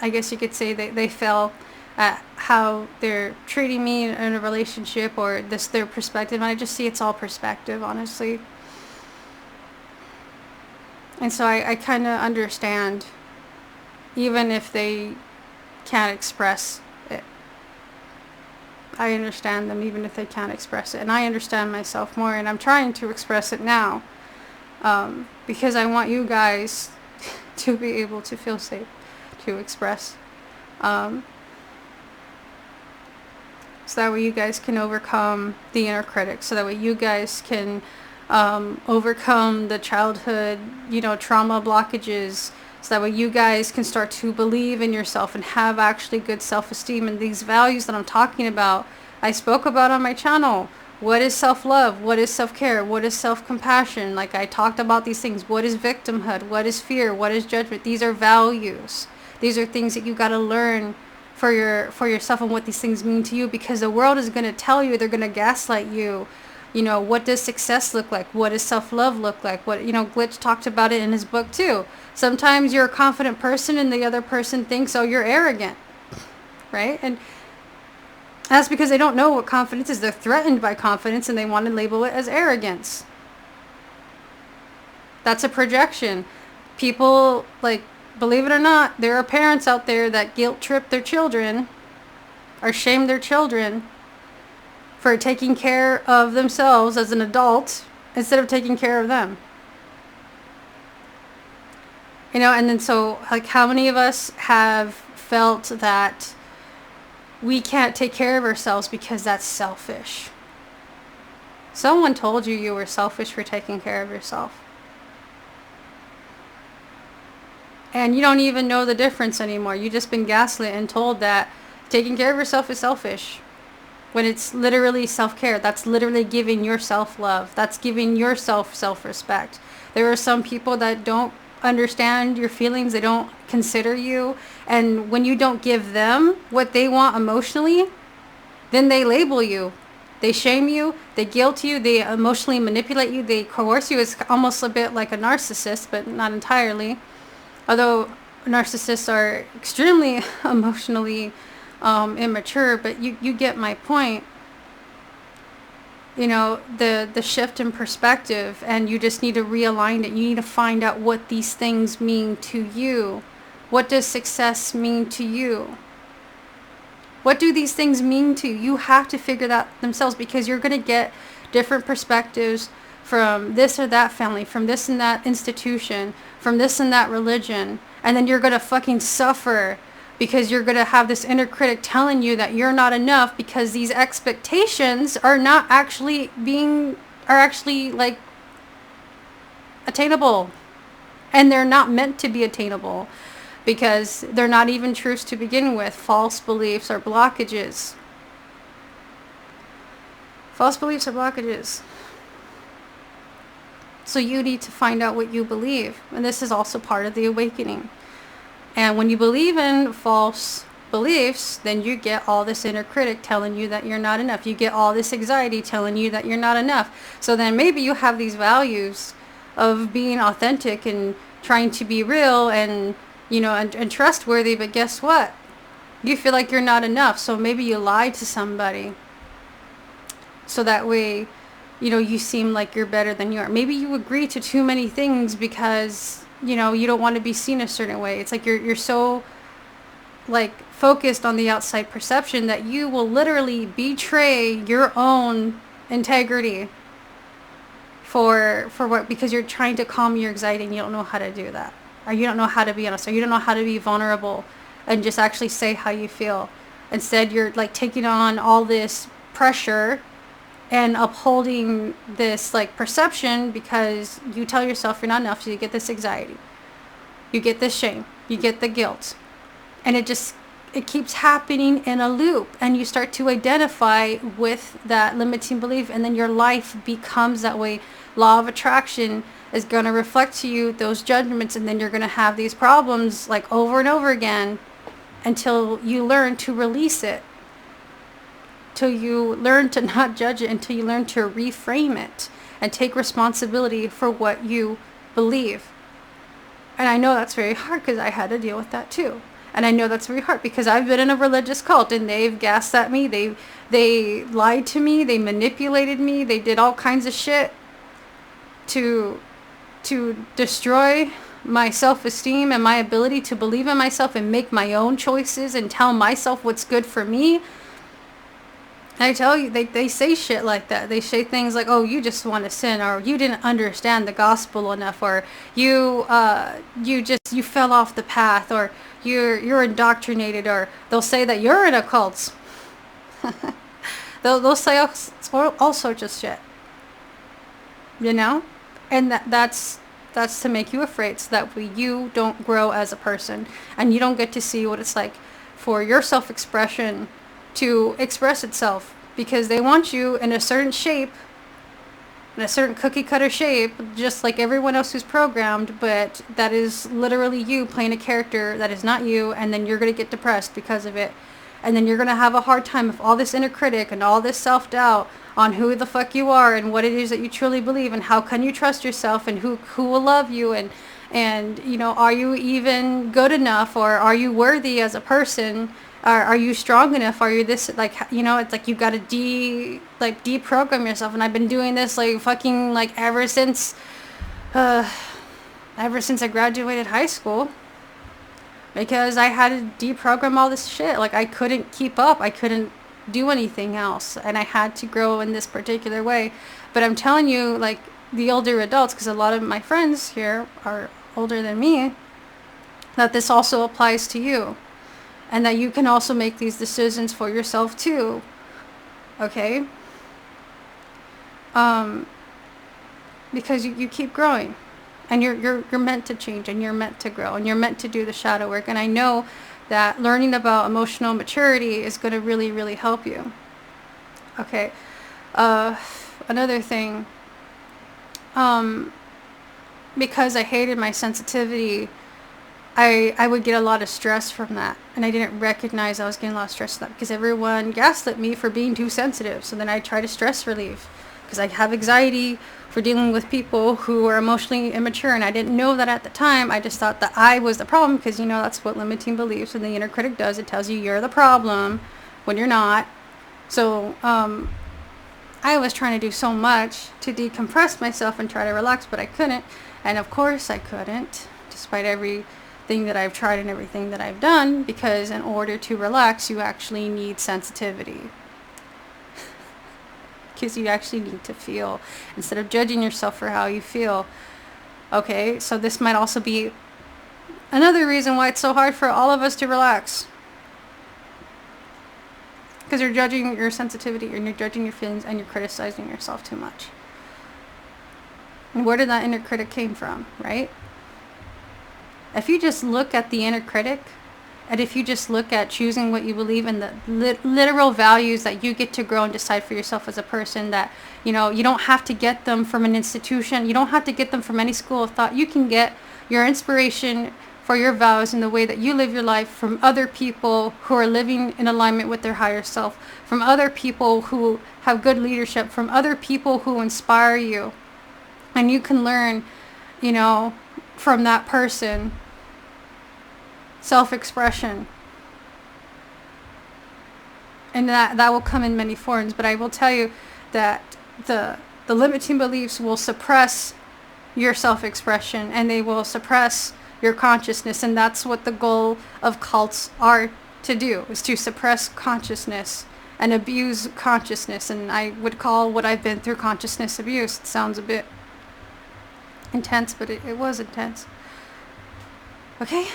guess you could say they fail at how they're treating me in a relationship, or their perspective. And I just see it's all perspective, honestly. And so I kind of understand, even if they can't express it. I understand them even if they can't express it. And I understand myself more, and I'm trying to express it now, because I want you guys to be able to feel safe to express. So that way you guys can overcome the inner critic. So that way you guys can overcome the childhood, trauma blockages. So that way you guys can start to believe in yourself and have actually good self-esteem, and these values that I'm talking about, I spoke about on my channel. What is self-love? What is self-care? What is self-compassion? Like, I talked about these things. What is victimhood? What is fear? What is judgment? These are values. These are things that you got to learn for yourself, and what these things mean to you, because the world is going to tell you, they're going to gaslight you. What does success look like? What does self-love look like? What, Glitch talked about it in his book too. Sometimes you're a confident person and the other person thinks, oh, you're arrogant, right? And that's because they don't know what confidence is. They're threatened by confidence and they want to label it as arrogance. That's a projection. People, believe it or not, there are parents out there that guilt trip their children or shame their children for taking care of themselves as an adult instead of taking care of them. And then so, how many of us have felt that we can't take care of ourselves because that's selfish? Someone told you were selfish for taking care of yourself. And you don't even know the difference anymore. You've just been gaslit and told that taking care of yourself is selfish, when it's literally self-care. That's literally giving yourself love. That's giving yourself self-respect. There are some people that don't understand your feelings. They don't consider you. And when you don't give them what they want emotionally, then they label you. They shame you. They guilt you. They emotionally manipulate you. They coerce you. It's almost a bit like a narcissist, but not entirely. Although narcissists are extremely emotionally immature, but you get my point. The shift in perspective, and you just need to realign it. You need to find out what these things mean to you. What does success mean to you? What do these things mean to you? You have to figure that themselves, because you're going to get different perspectives from this or that family, from this and that institution, from this and that religion, and then you're going to fucking suffer, because you're going to have this inner critic telling you that you're not enough, because these expectations are not actually attainable. And they're not meant to be attainable, because they're not even truths to begin with. False beliefs are blockages. False beliefs are blockages. So you need to find out what you believe. And this is also part of the awakening. And when you believe in false beliefs, then you get all this inner critic telling you that you're not enough. You get all this anxiety telling you that you're not enough. So then maybe you have these values of being authentic and trying to be real and, and trustworthy, but guess what? You feel like you're not enough. So maybe you lied to somebody. So that way, you seem like you're better than you are. Maybe you agree to too many things because, you don't want to be seen a certain way. It's like you're so focused on the outside perception that you will literally betray your own integrity for what, because you're trying to calm your anxiety and you don't know how to do that, or you don't know how to be honest, or you don't know how to be vulnerable and just actually say how you feel. Instead, you're like taking on all this pressure and upholding this like perception because you tell yourself you're not enough, so you get this anxiety, you get this shame, you get the guilt, and it keeps happening in a loop, and you start to identify with that limiting belief, and then your life becomes that way. Law of attraction is going to reflect to you those judgments, and then you're going to have these problems like over and over again until you learn to release it, till you learn to not judge it, until you learn to reframe it and take responsibility for what you believe. And I know that's very hard because I had to deal with that too. And I know that's very hard because I've been in a religious cult and they've gassed at me. They lied to me. They manipulated me. They did all kinds of shit to destroy my self-esteem and my ability to believe in myself and make my own choices and tell myself what's good for me. I tell you, they say shit like that. They say things like, oh, you just want to sin, or you didn't understand the gospel enough, or you fell off the path, or you're indoctrinated, or they'll say that you're in a cult. they'll say all sorts of shit. You know? And that's to make you afraid, so that way you don't grow as a person, and you don't get to see what it's like for your self-expression to express itself, because they want you in a certain shape, in a certain cookie cutter shape, just like everyone else who's programmed, but that is literally you playing a character that is not you, and then you're going to get depressed because of it, and then you're going to have a hard time with all this inner critic and all this self-doubt on who the fuck you are and what it is that you truly believe, and how can you trust yourself, and who will love you, and you know, are you even good enough, or are you worthy as a person? Are you strong enough? Are you this, like, you know, it's like you've got to deprogram yourself. And I've been doing this like fucking like ever since I graduated high school, because I had to deprogram all this shit. Like, I couldn't keep up. I couldn't do anything else, and I had to grow in this particular way. But I'm telling you, like, the older adults, because a lot of my friends here are older than me, that this also applies to you. And that you can also make these decisions for yourself too. Okay? Because you keep growing. And you're meant to change, and you're meant to grow, and you're meant to do the shadow work. And I know that learning about emotional maturity is going to really, really help you. Okay? Another thing. Because I hated my sensitivity, I would get a lot of stress from that, and I didn't recognize I was getting a lot of stress from that, because everyone gaslit me for being too sensitive. So then I try to stress relieve, because I have anxiety for dealing with people who are emotionally immature, and I didn't know that at the time. I just thought that I was the problem, because, you know, that's what limiting beliefs and the inner critic does. It tells you you're the problem when you're not. So I was trying to do so much to decompress myself and try to relax, but I couldn't. And of course I couldn't, despite everything that I've tried and everything that I've done, because in order to relax, you actually need sensitivity. Because you actually need to feel, instead of judging yourself for how you feel. Okay, so this might also be another reason why it's so hard for all of us to relax. Because you're judging your sensitivity, and you're judging your feelings, and you're criticizing yourself too much. And where did that inner critic came from, right? If you just look at the inner critic, and if you just look at choosing what you believe in, the literal values that you get to grow and decide for yourself as a person, that, you know, you don't have to get them from an institution. You don't have to get them from any school of thought. You can get your inspiration for your vows and the way that you live your life from other people who are living in alignment with their higher self, from other people who have good leadership, from other people who inspire you. And you can learn, you know, from that person, self-expression. And that will come in many forms. But I will tell you that the limiting beliefs will suppress your self-expression, and they will suppress your consciousness. And that's what the goal of cults are to do, is to suppress consciousness and abuse consciousness. And I would call what I've been through consciousness abuse. It sounds a bit intense, but it was intense. Okay.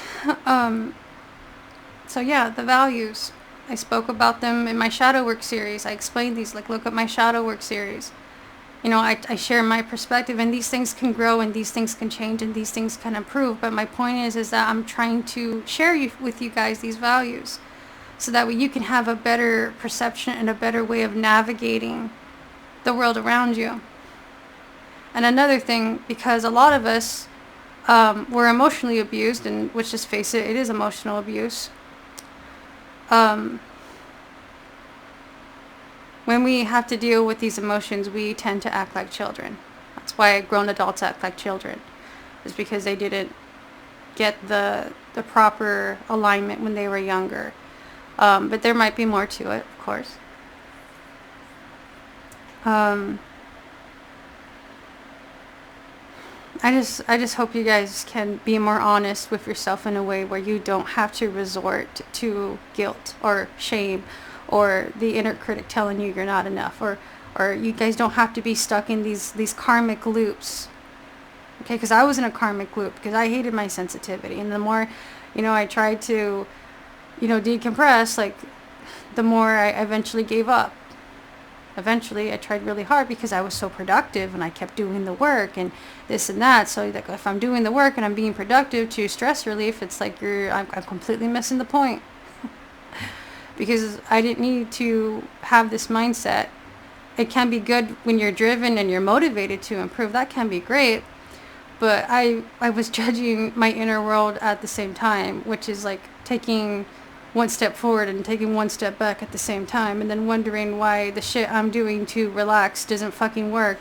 So yeah, the values. I spoke about them in my shadow work series. I explained these, like, look at my shadow work series. You know, I share my perspective, and these things can grow, and these things can change, and these things can improve. But my point is that I'm trying to share with you guys these values, so that way you can have a better perception and a better way of navigating the world around you. And another thing, because a lot of us were emotionally abused, and let's just face it, it is emotional abuse. When we have to deal with these emotions, we tend to act like children. That's why grown adults act like children. It's because they didn't get the proper alignment when they were younger. But there might be more to it, of course. I just hope you guys can be more honest with yourself in a way where you don't have to resort to guilt or shame or the inner critic telling you you're not enough, or you guys don't have to be stuck in these karmic loops. Okay, because I was in a karmic loop because I hated my sensitivity, and the more, I tried to, decompress, like, the more I eventually gave up. Eventually, I tried really hard because I was so productive and I kept doing the work and this and that. So, like, if I'm doing the work and I'm being productive to stress relief, it's like I'm completely missing the point. Because I didn't need to have this mindset. It can be good when you're driven and you're motivated to improve. That can be great. But I was judging my inner world at the same time, which is like taking one step forward and taking one step back at the same time, and then wondering why the shit I'm doing to relax doesn't fucking work.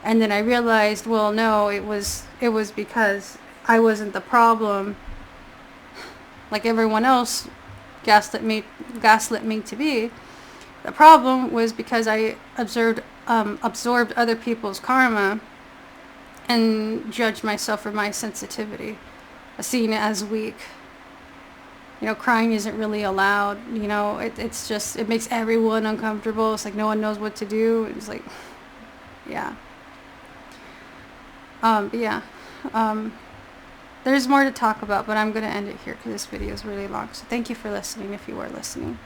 And then I realized, well, no, it was because I wasn't the problem, like everyone else gaslit me to be. The problem was because I absorbed other people's karma and judged myself for my sensitivity, seeing it as weak. Crying isn't really allowed. It's just, it makes everyone uncomfortable. It's like no one knows what to do. It's like, yeah. But yeah. There's more to talk about, but I'm going to end it here because this video is really long. So thank you for listening if you were listening.